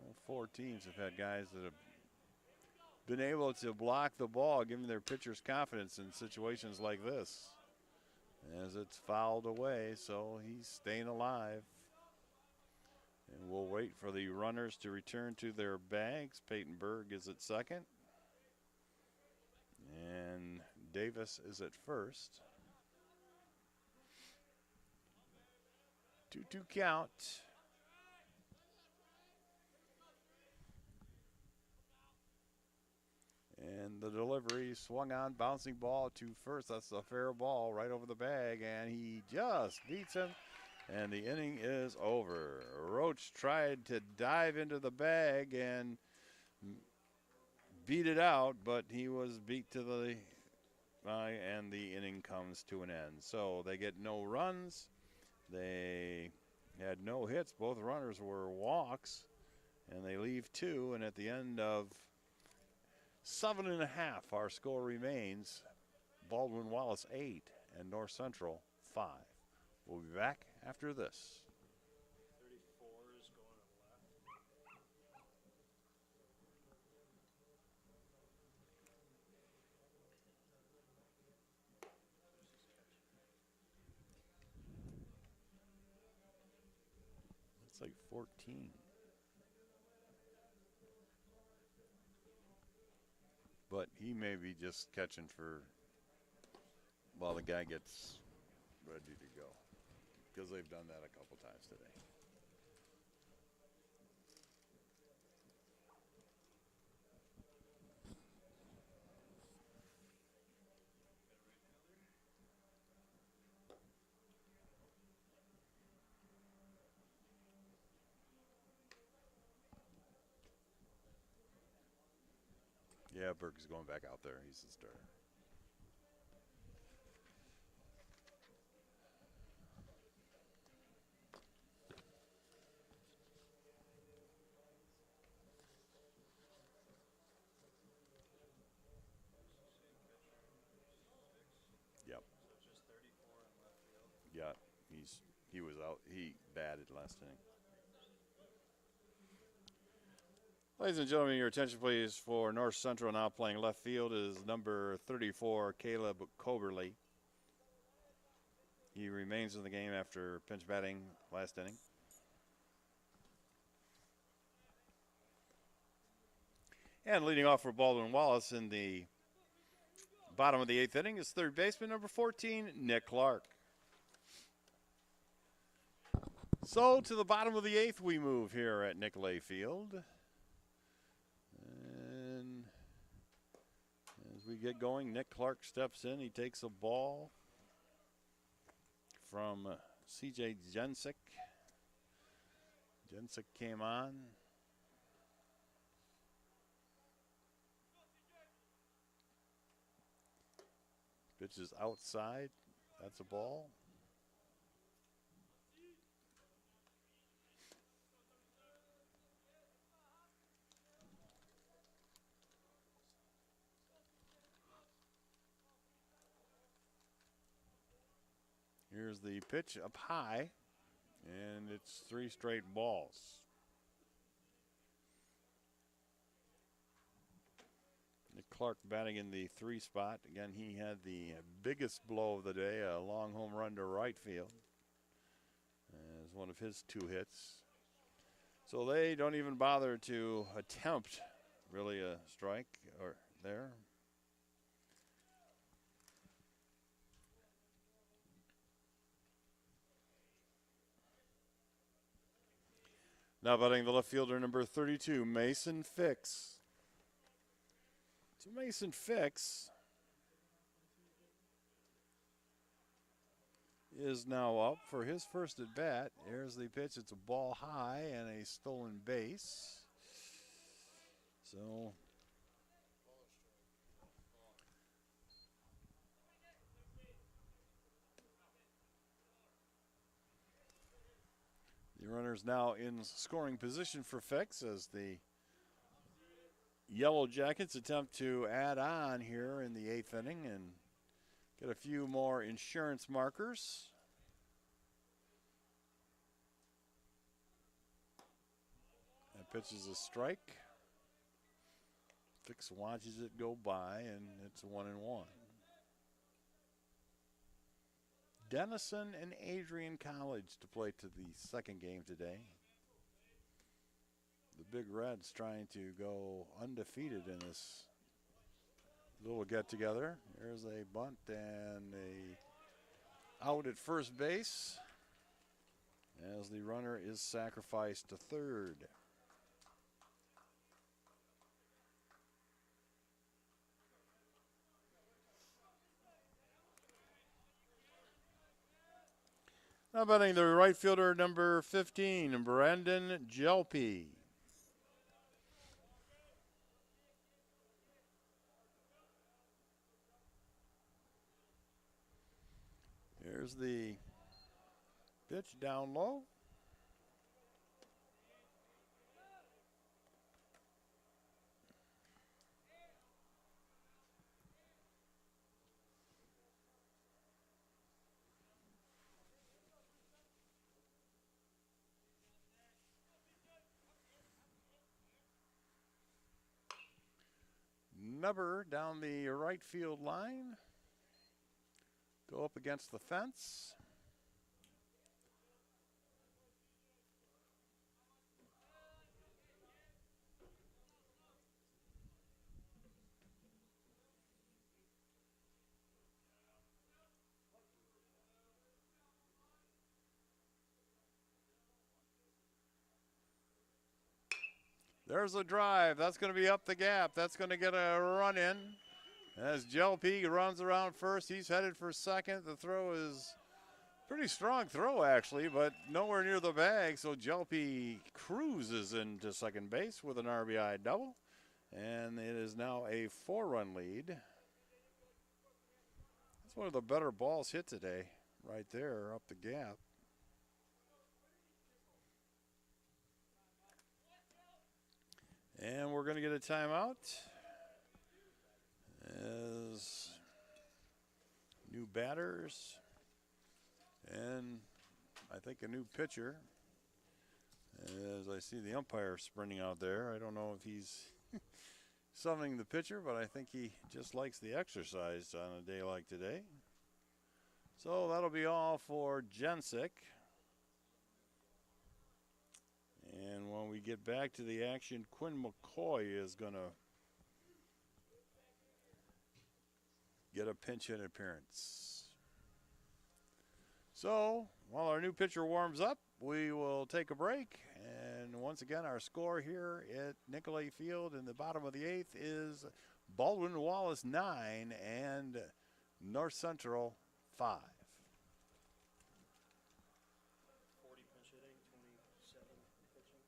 All 4 teams have had guys that have been able to block the ball, giving their pitchers confidence in situations like this. As it's fouled away, so he's staying alive. And we'll wait for the runners to return to their bags. Peyton Berg is at second. And Davis is at first. 2-2 count. And the delivery swung on, bouncing ball to first. That's a fair ball right over the bag, and he just beats him. And the inning is over. Roach tried to dive into the bag and beat it out, but he was beat to the eye, and the inning comes to an end. So they get no runs. They had no hits. Both runners were walks, and they leave 2. And at the end of 7.5, our score remains Baldwin Wallace 8 and North Central 5. We'll be back after this. 34 is going to the left. It's like 14. But he may be just catching for while the guy gets ready to go, because they've done that a couple times today. Yeah, Burke is going back out there. He's the starter. Yep. So just 34 in left field. Yeah, he was out. He batted last inning. Ladies and gentlemen, your attention please for North Central now playing left field is number 34, Caleb Coberly. He remains in the game after pinch batting last inning. And leading off for Baldwin Wallace in the bottom of the 8th inning is third baseman number 14, Nick Clark. So to the bottom of the 8th we move here at Nicolay Field. And as we get going, Nick Clark steps in. He takes a ball from C.J. Jensick. Jensick came on. Pitch is outside. That's a ball. Here's the pitch up high, and it's 3 straight balls. Nick Clark batting in the 3 spot. Again, he had the biggest blow of the day, a long home run to right field as one of his 2 hits. So they don't even bother to attempt really a strike or there. Now batting the left fielder, number 32, Mason Fix. So Mason Fix is now up for his first at bat. Here's the pitch. It's a ball high and a stolen base. So the runner's now in scoring position for Fix as the Yellow Jackets attempt to add on here in the 8th inning and get a few more insurance markers. That pitch is a strike. Fix watches it go by, and it's a 1-1. Denison and Adrian College to play to the second game today. The Big Reds trying to go undefeated in this little get-together. Here's a bunt and a out at first base as the runner is sacrificed to third. Now batting the right fielder, number 15, Brandon Jelpe. Here's the pitch down low. Nubber down the right field line. Go up against the fence. There's a drive. That's going to be up the gap. That's going to get a run in. As Jelpe runs around first, he's headed for second. The throw is pretty strong throw, actually, but nowhere near the bag. So Jelpe cruises into second base with an RBI double. And it is now a 4-run lead. That's one of the better balls hit today, right there, up the gap. And we're going to get a timeout as new batters and I think a new pitcher. As I see the umpire sprinting out there, I don't know if he's summoning the pitcher, but I think he just likes the exercise on a day like today. So that'll be all for Jensick. And when we get back to the action, Quinn McCoy is going to get a pinch hit appearance. So while our new pitcher warms up, we will take a break. And once again, our score here at Nicolay Field in the bottom of the 8th is Baldwin Wallace 9 and North Central 5. 40 pinch hitting, 27 pitching.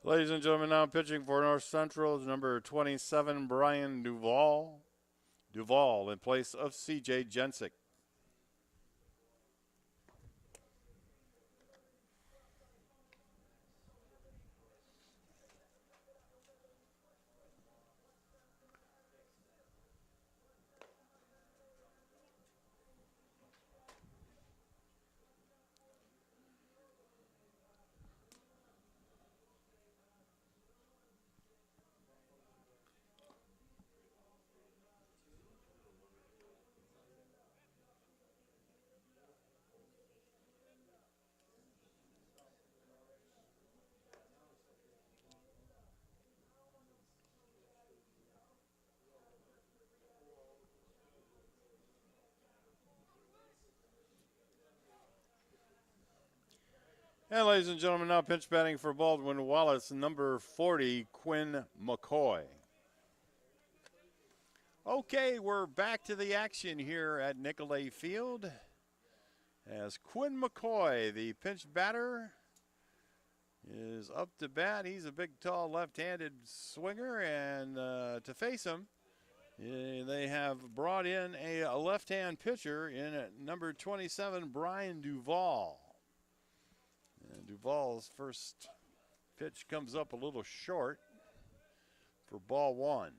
Ladies and gentlemen, now pitching for North Central is number 27, Brian Duvall. Duvall in place of C.J. Jensick. And ladies and gentlemen, now pinch batting for Baldwin Wallace, number 40, Quinn McCoy. Okay, we're back to the action here at Nicolay Field as Quinn McCoy, the pinch batter, is up to bat. He's a big, tall, left-handed swinger, and to face him, they have brought in a left-hand pitcher in at number 27, Brian Duvall. And Duvall's first pitch comes up a little short for ball one.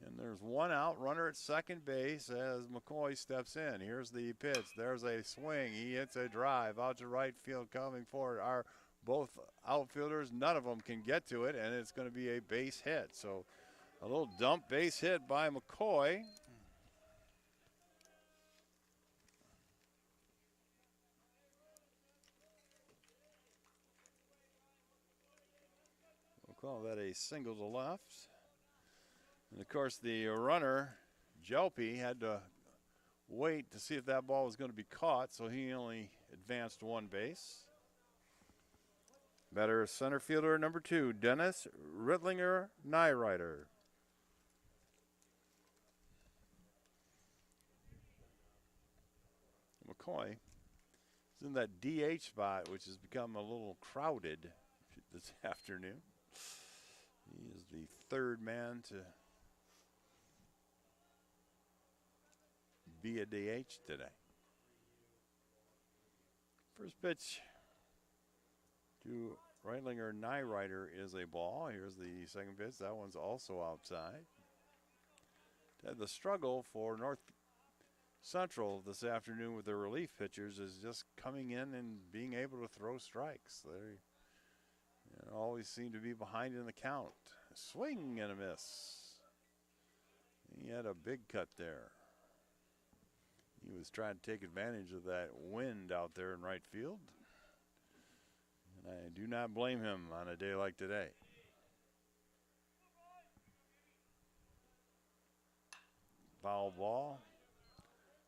And there's one out, runner at second base as McCoy steps in. Here's the pitch. There's a swing. He hits a drive out to right field. Coming forward are both outfielders. None of them can get to it, and it's going to be a base hit. So a little dump base hit by McCoy. We'll call that a single to left. And of course, the runner, Jelpe, had to wait to see if that ball was going to be caught, so he only advanced one base. Batter center fielder number 2, Dennis Rittlinger Nyrider. McCoy is in that DH spot, which has become a little crowded this afternoon. He is the third man to be a DH today. First pitch to Rittlinger Nyrider is a ball. Here's the second pitch. That one's also outside. The struggle for North Central this afternoon with their relief pitchers is just coming in and being able to throw strikes. They always seem to be behind in the count. A swing and a miss. He had a big cut there. He was trying to take advantage of that wind out there in right field. And I do not blame him on a day like today. Foul ball.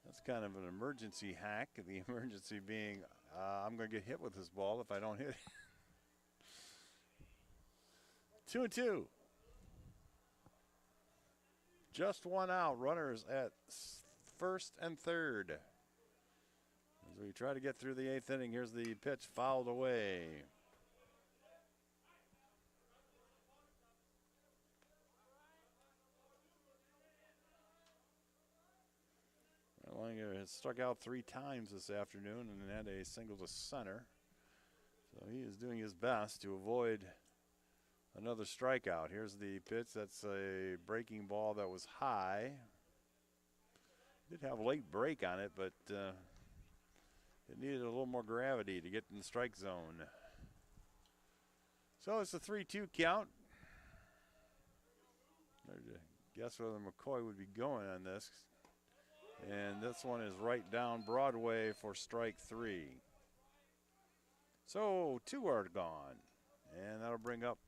That's kind of an emergency hack. The emergency being, I'm going to get hit with this ball if I don't hit it. 2-2. Just one out. Runners at first and third. As we try to get through the 8th inning, here's the pitch fouled away. Rittlinger has struck out 3 times this afternoon and had a single to center. So he is doing his best to avoid another strikeout. Here's the pitch. That's a breaking ball that was high. Did have a late break on it, but it needed a little more gravity to get in the strike zone. So it's a 3-2 count. Guess whether McCoy would be going on this. And this one is right down Broadway for strike 3. So 2 are gone. And that'll bring up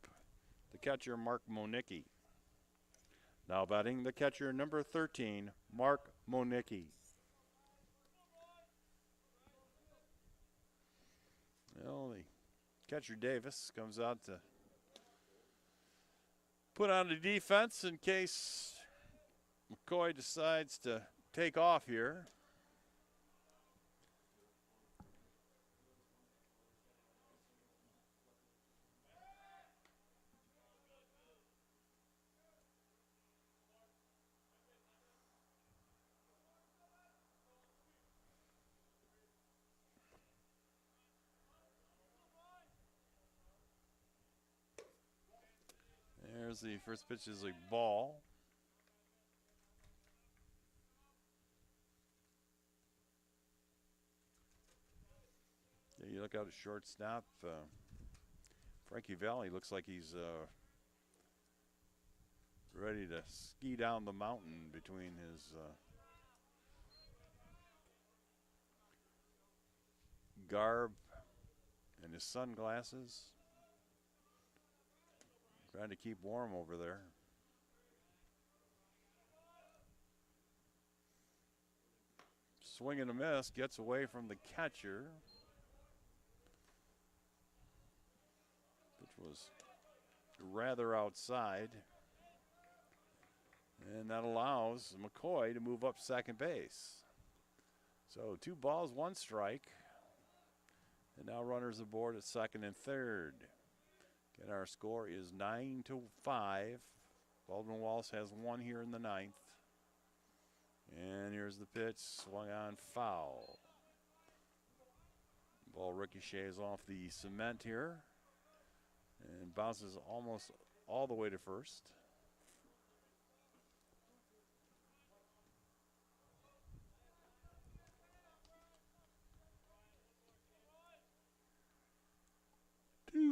the catcher, Mark Monicki. Now batting the catcher, number 13, Mark Monicki. Well, the catcher, Davis, comes out to put on the defense in case McCoy decides to take off here. There's the first pitch is a ball. Yeah, you look out at shortstop. Frankie Valli looks like he's ready to ski down the mountain between his garb and his sunglasses. Trying to keep warm over there. Swing and a miss, gets away from the catcher, which was rather outside. And that allows McCoy to move up second base. So 2 balls, 1 strike. And now runners aboard at second and third. And our score is 9-5. Baldwin Wallace has 1 here in the 9th. And here's the pitch, swung on, foul. Ball ricochets off the cement here and bounces almost all the way to first.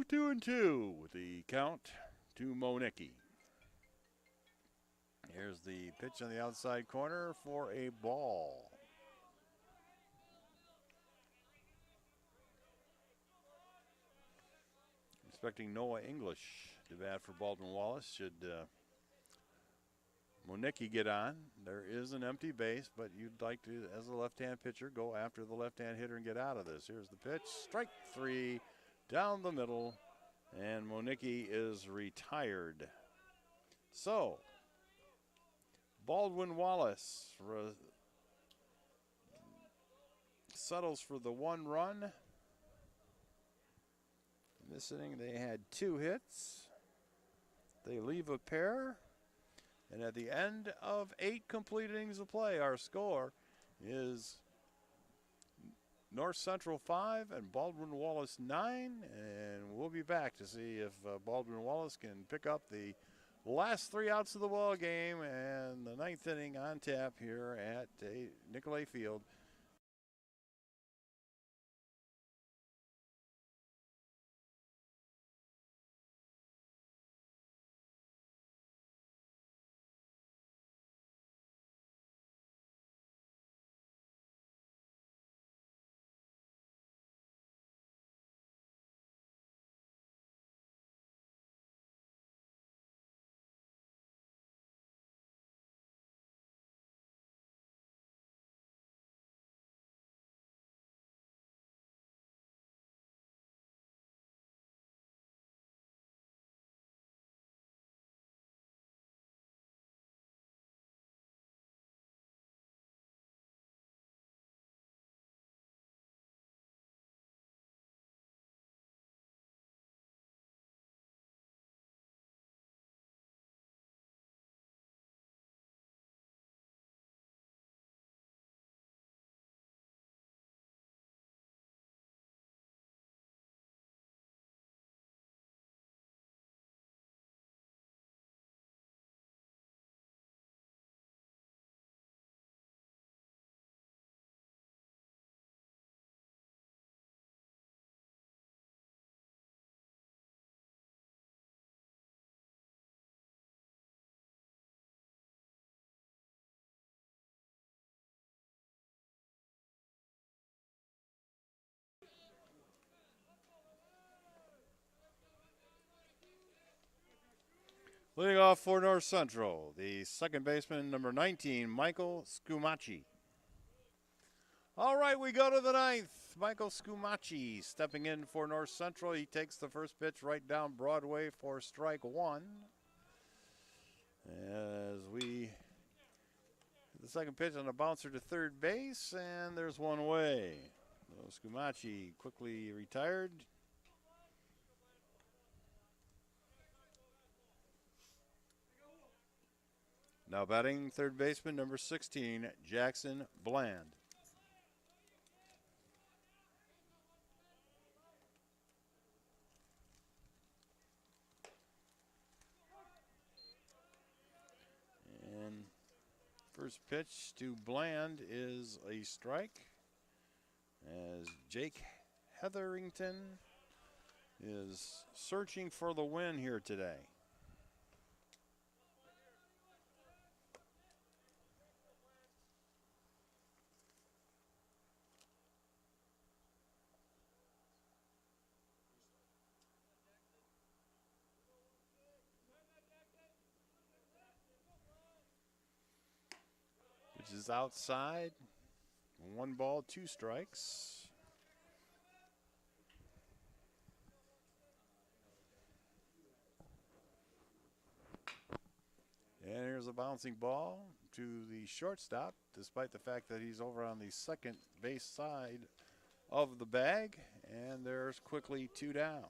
Two and two with the count to Monicky. Here's the pitch on the outside corner for a ball. Expecting Noah English to bat for Baldwin Wallace. Should Monicky get on? There is an empty base, but you'd like to, as a left-hand pitcher, go after the left-hand hitter and get out of this. Here's the pitch. Strike 3 down the middle, and Monicky is retired. So, Baldwin Wallace settles for the 1 run. In this inning, they had 2 hits. They leave a pair. And at the end of 8 complete innings of play, our score is North Central 5 and Baldwin Wallace 9. And we'll be back to see if Baldwin Wallace can pick up the last 3 outs of the ball game and the 9th inning on tap here at Nicolay Field. Leading off for North Central, the second baseman, number 19, Michael Scumaci. All right, we go to the 9th. Michael Scumaci stepping in for North Central. He takes the first pitch right down Broadway for strike 1. As the second pitch on a bouncer to third base, and there's one away. So Scumaci quickly retired. Now batting third baseman, number 16, Jackson Bland. First pitch to Bland is a strike, as Jake Hetherington is searching for the win here today. Which is outside. 1 ball, 2 strikes. And here's a bouncing ball to the shortstop, despite the fact that he's over on the second base side of the bag. And there's quickly 2 down.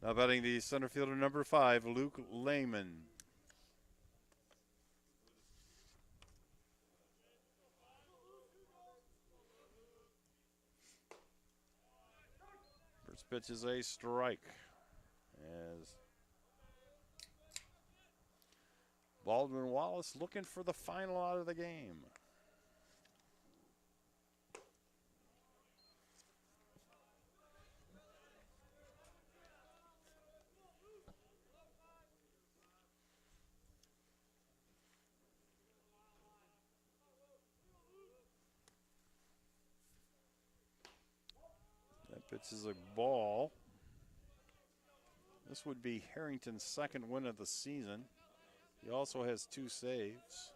Now batting the center fielder number 5, Luke Lehman. First pitch is a strike, as Baldwin Wallace looking for the final out of the game. That pitch is a ball. This would be Harrington's second win of the season. He also has 2 saves.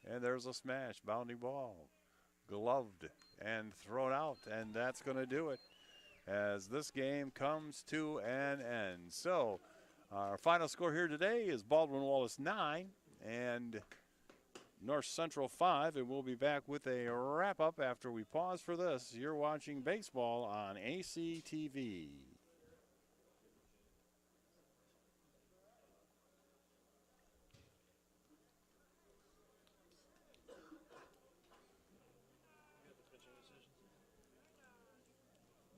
And there's a smash, bounding ball. Gloved and thrown out, and that's going to do it as this game comes to an end. So our final score here today is Baldwin Wallace 9 and North Central 5, and we'll be back with a wrap-up after we pause for this. You're watching baseball on ACTV.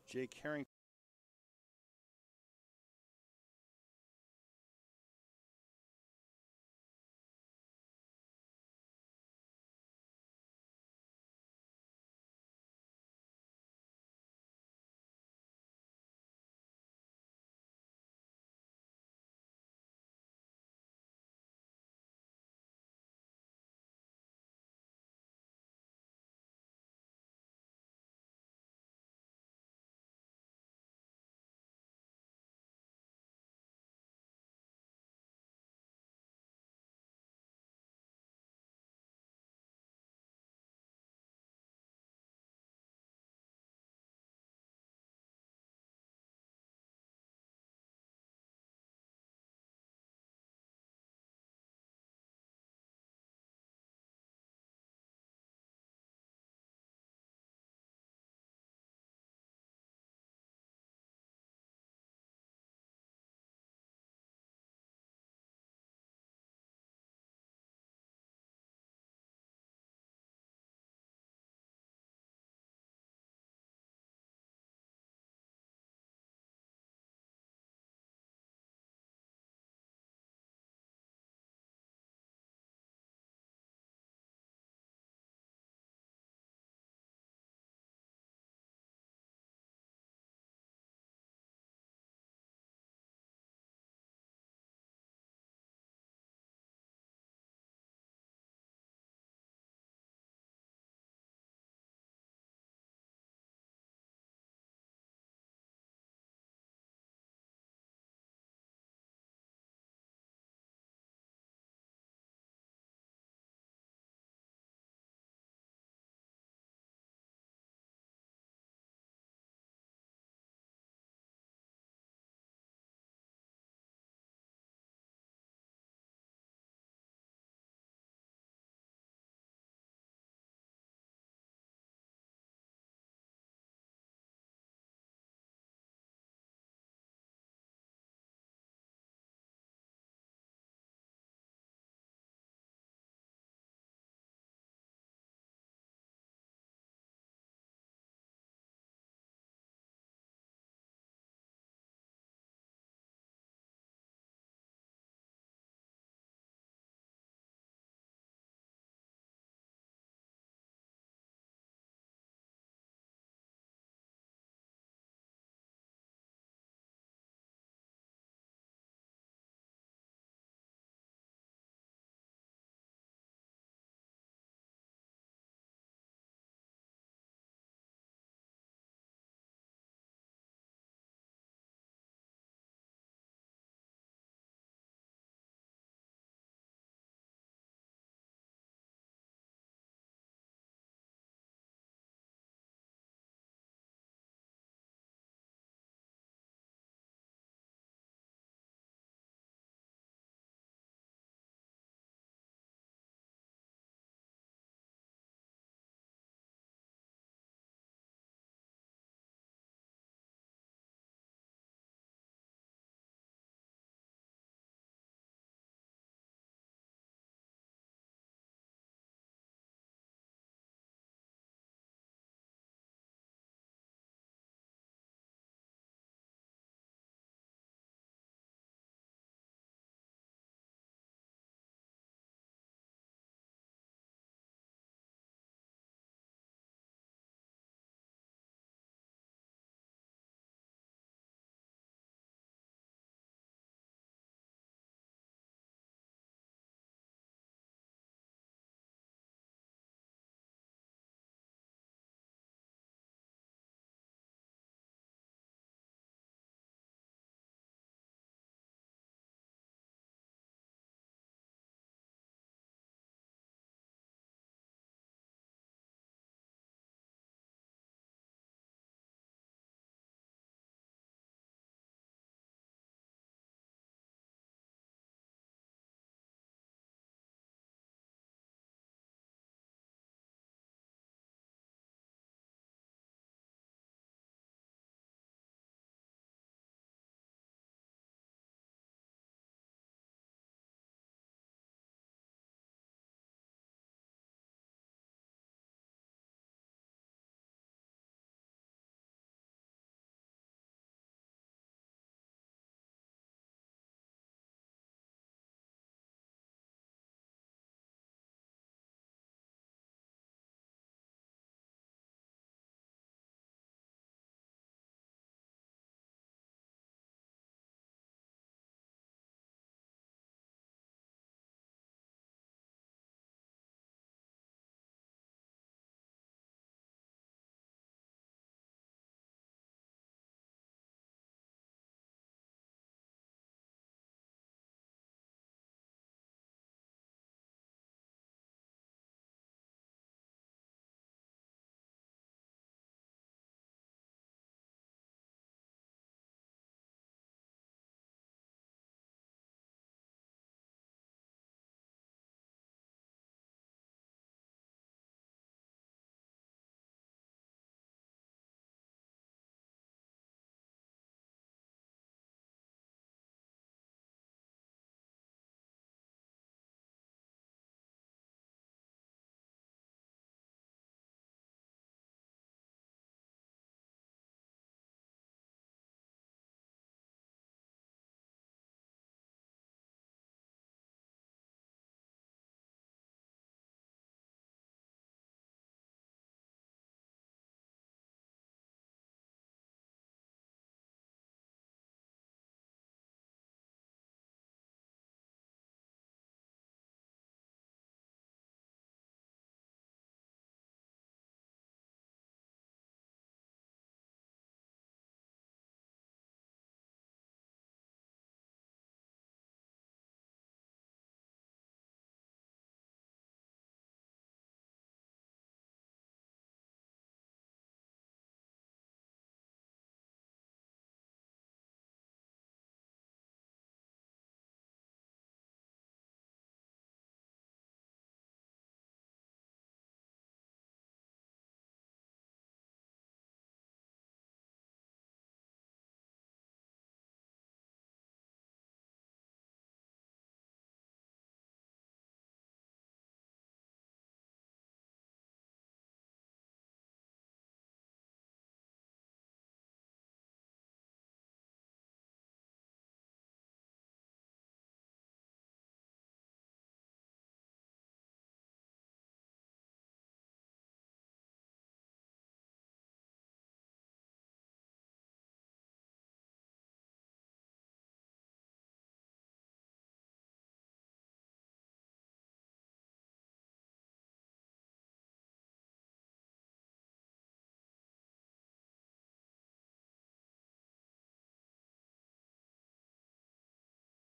Jake Harrington.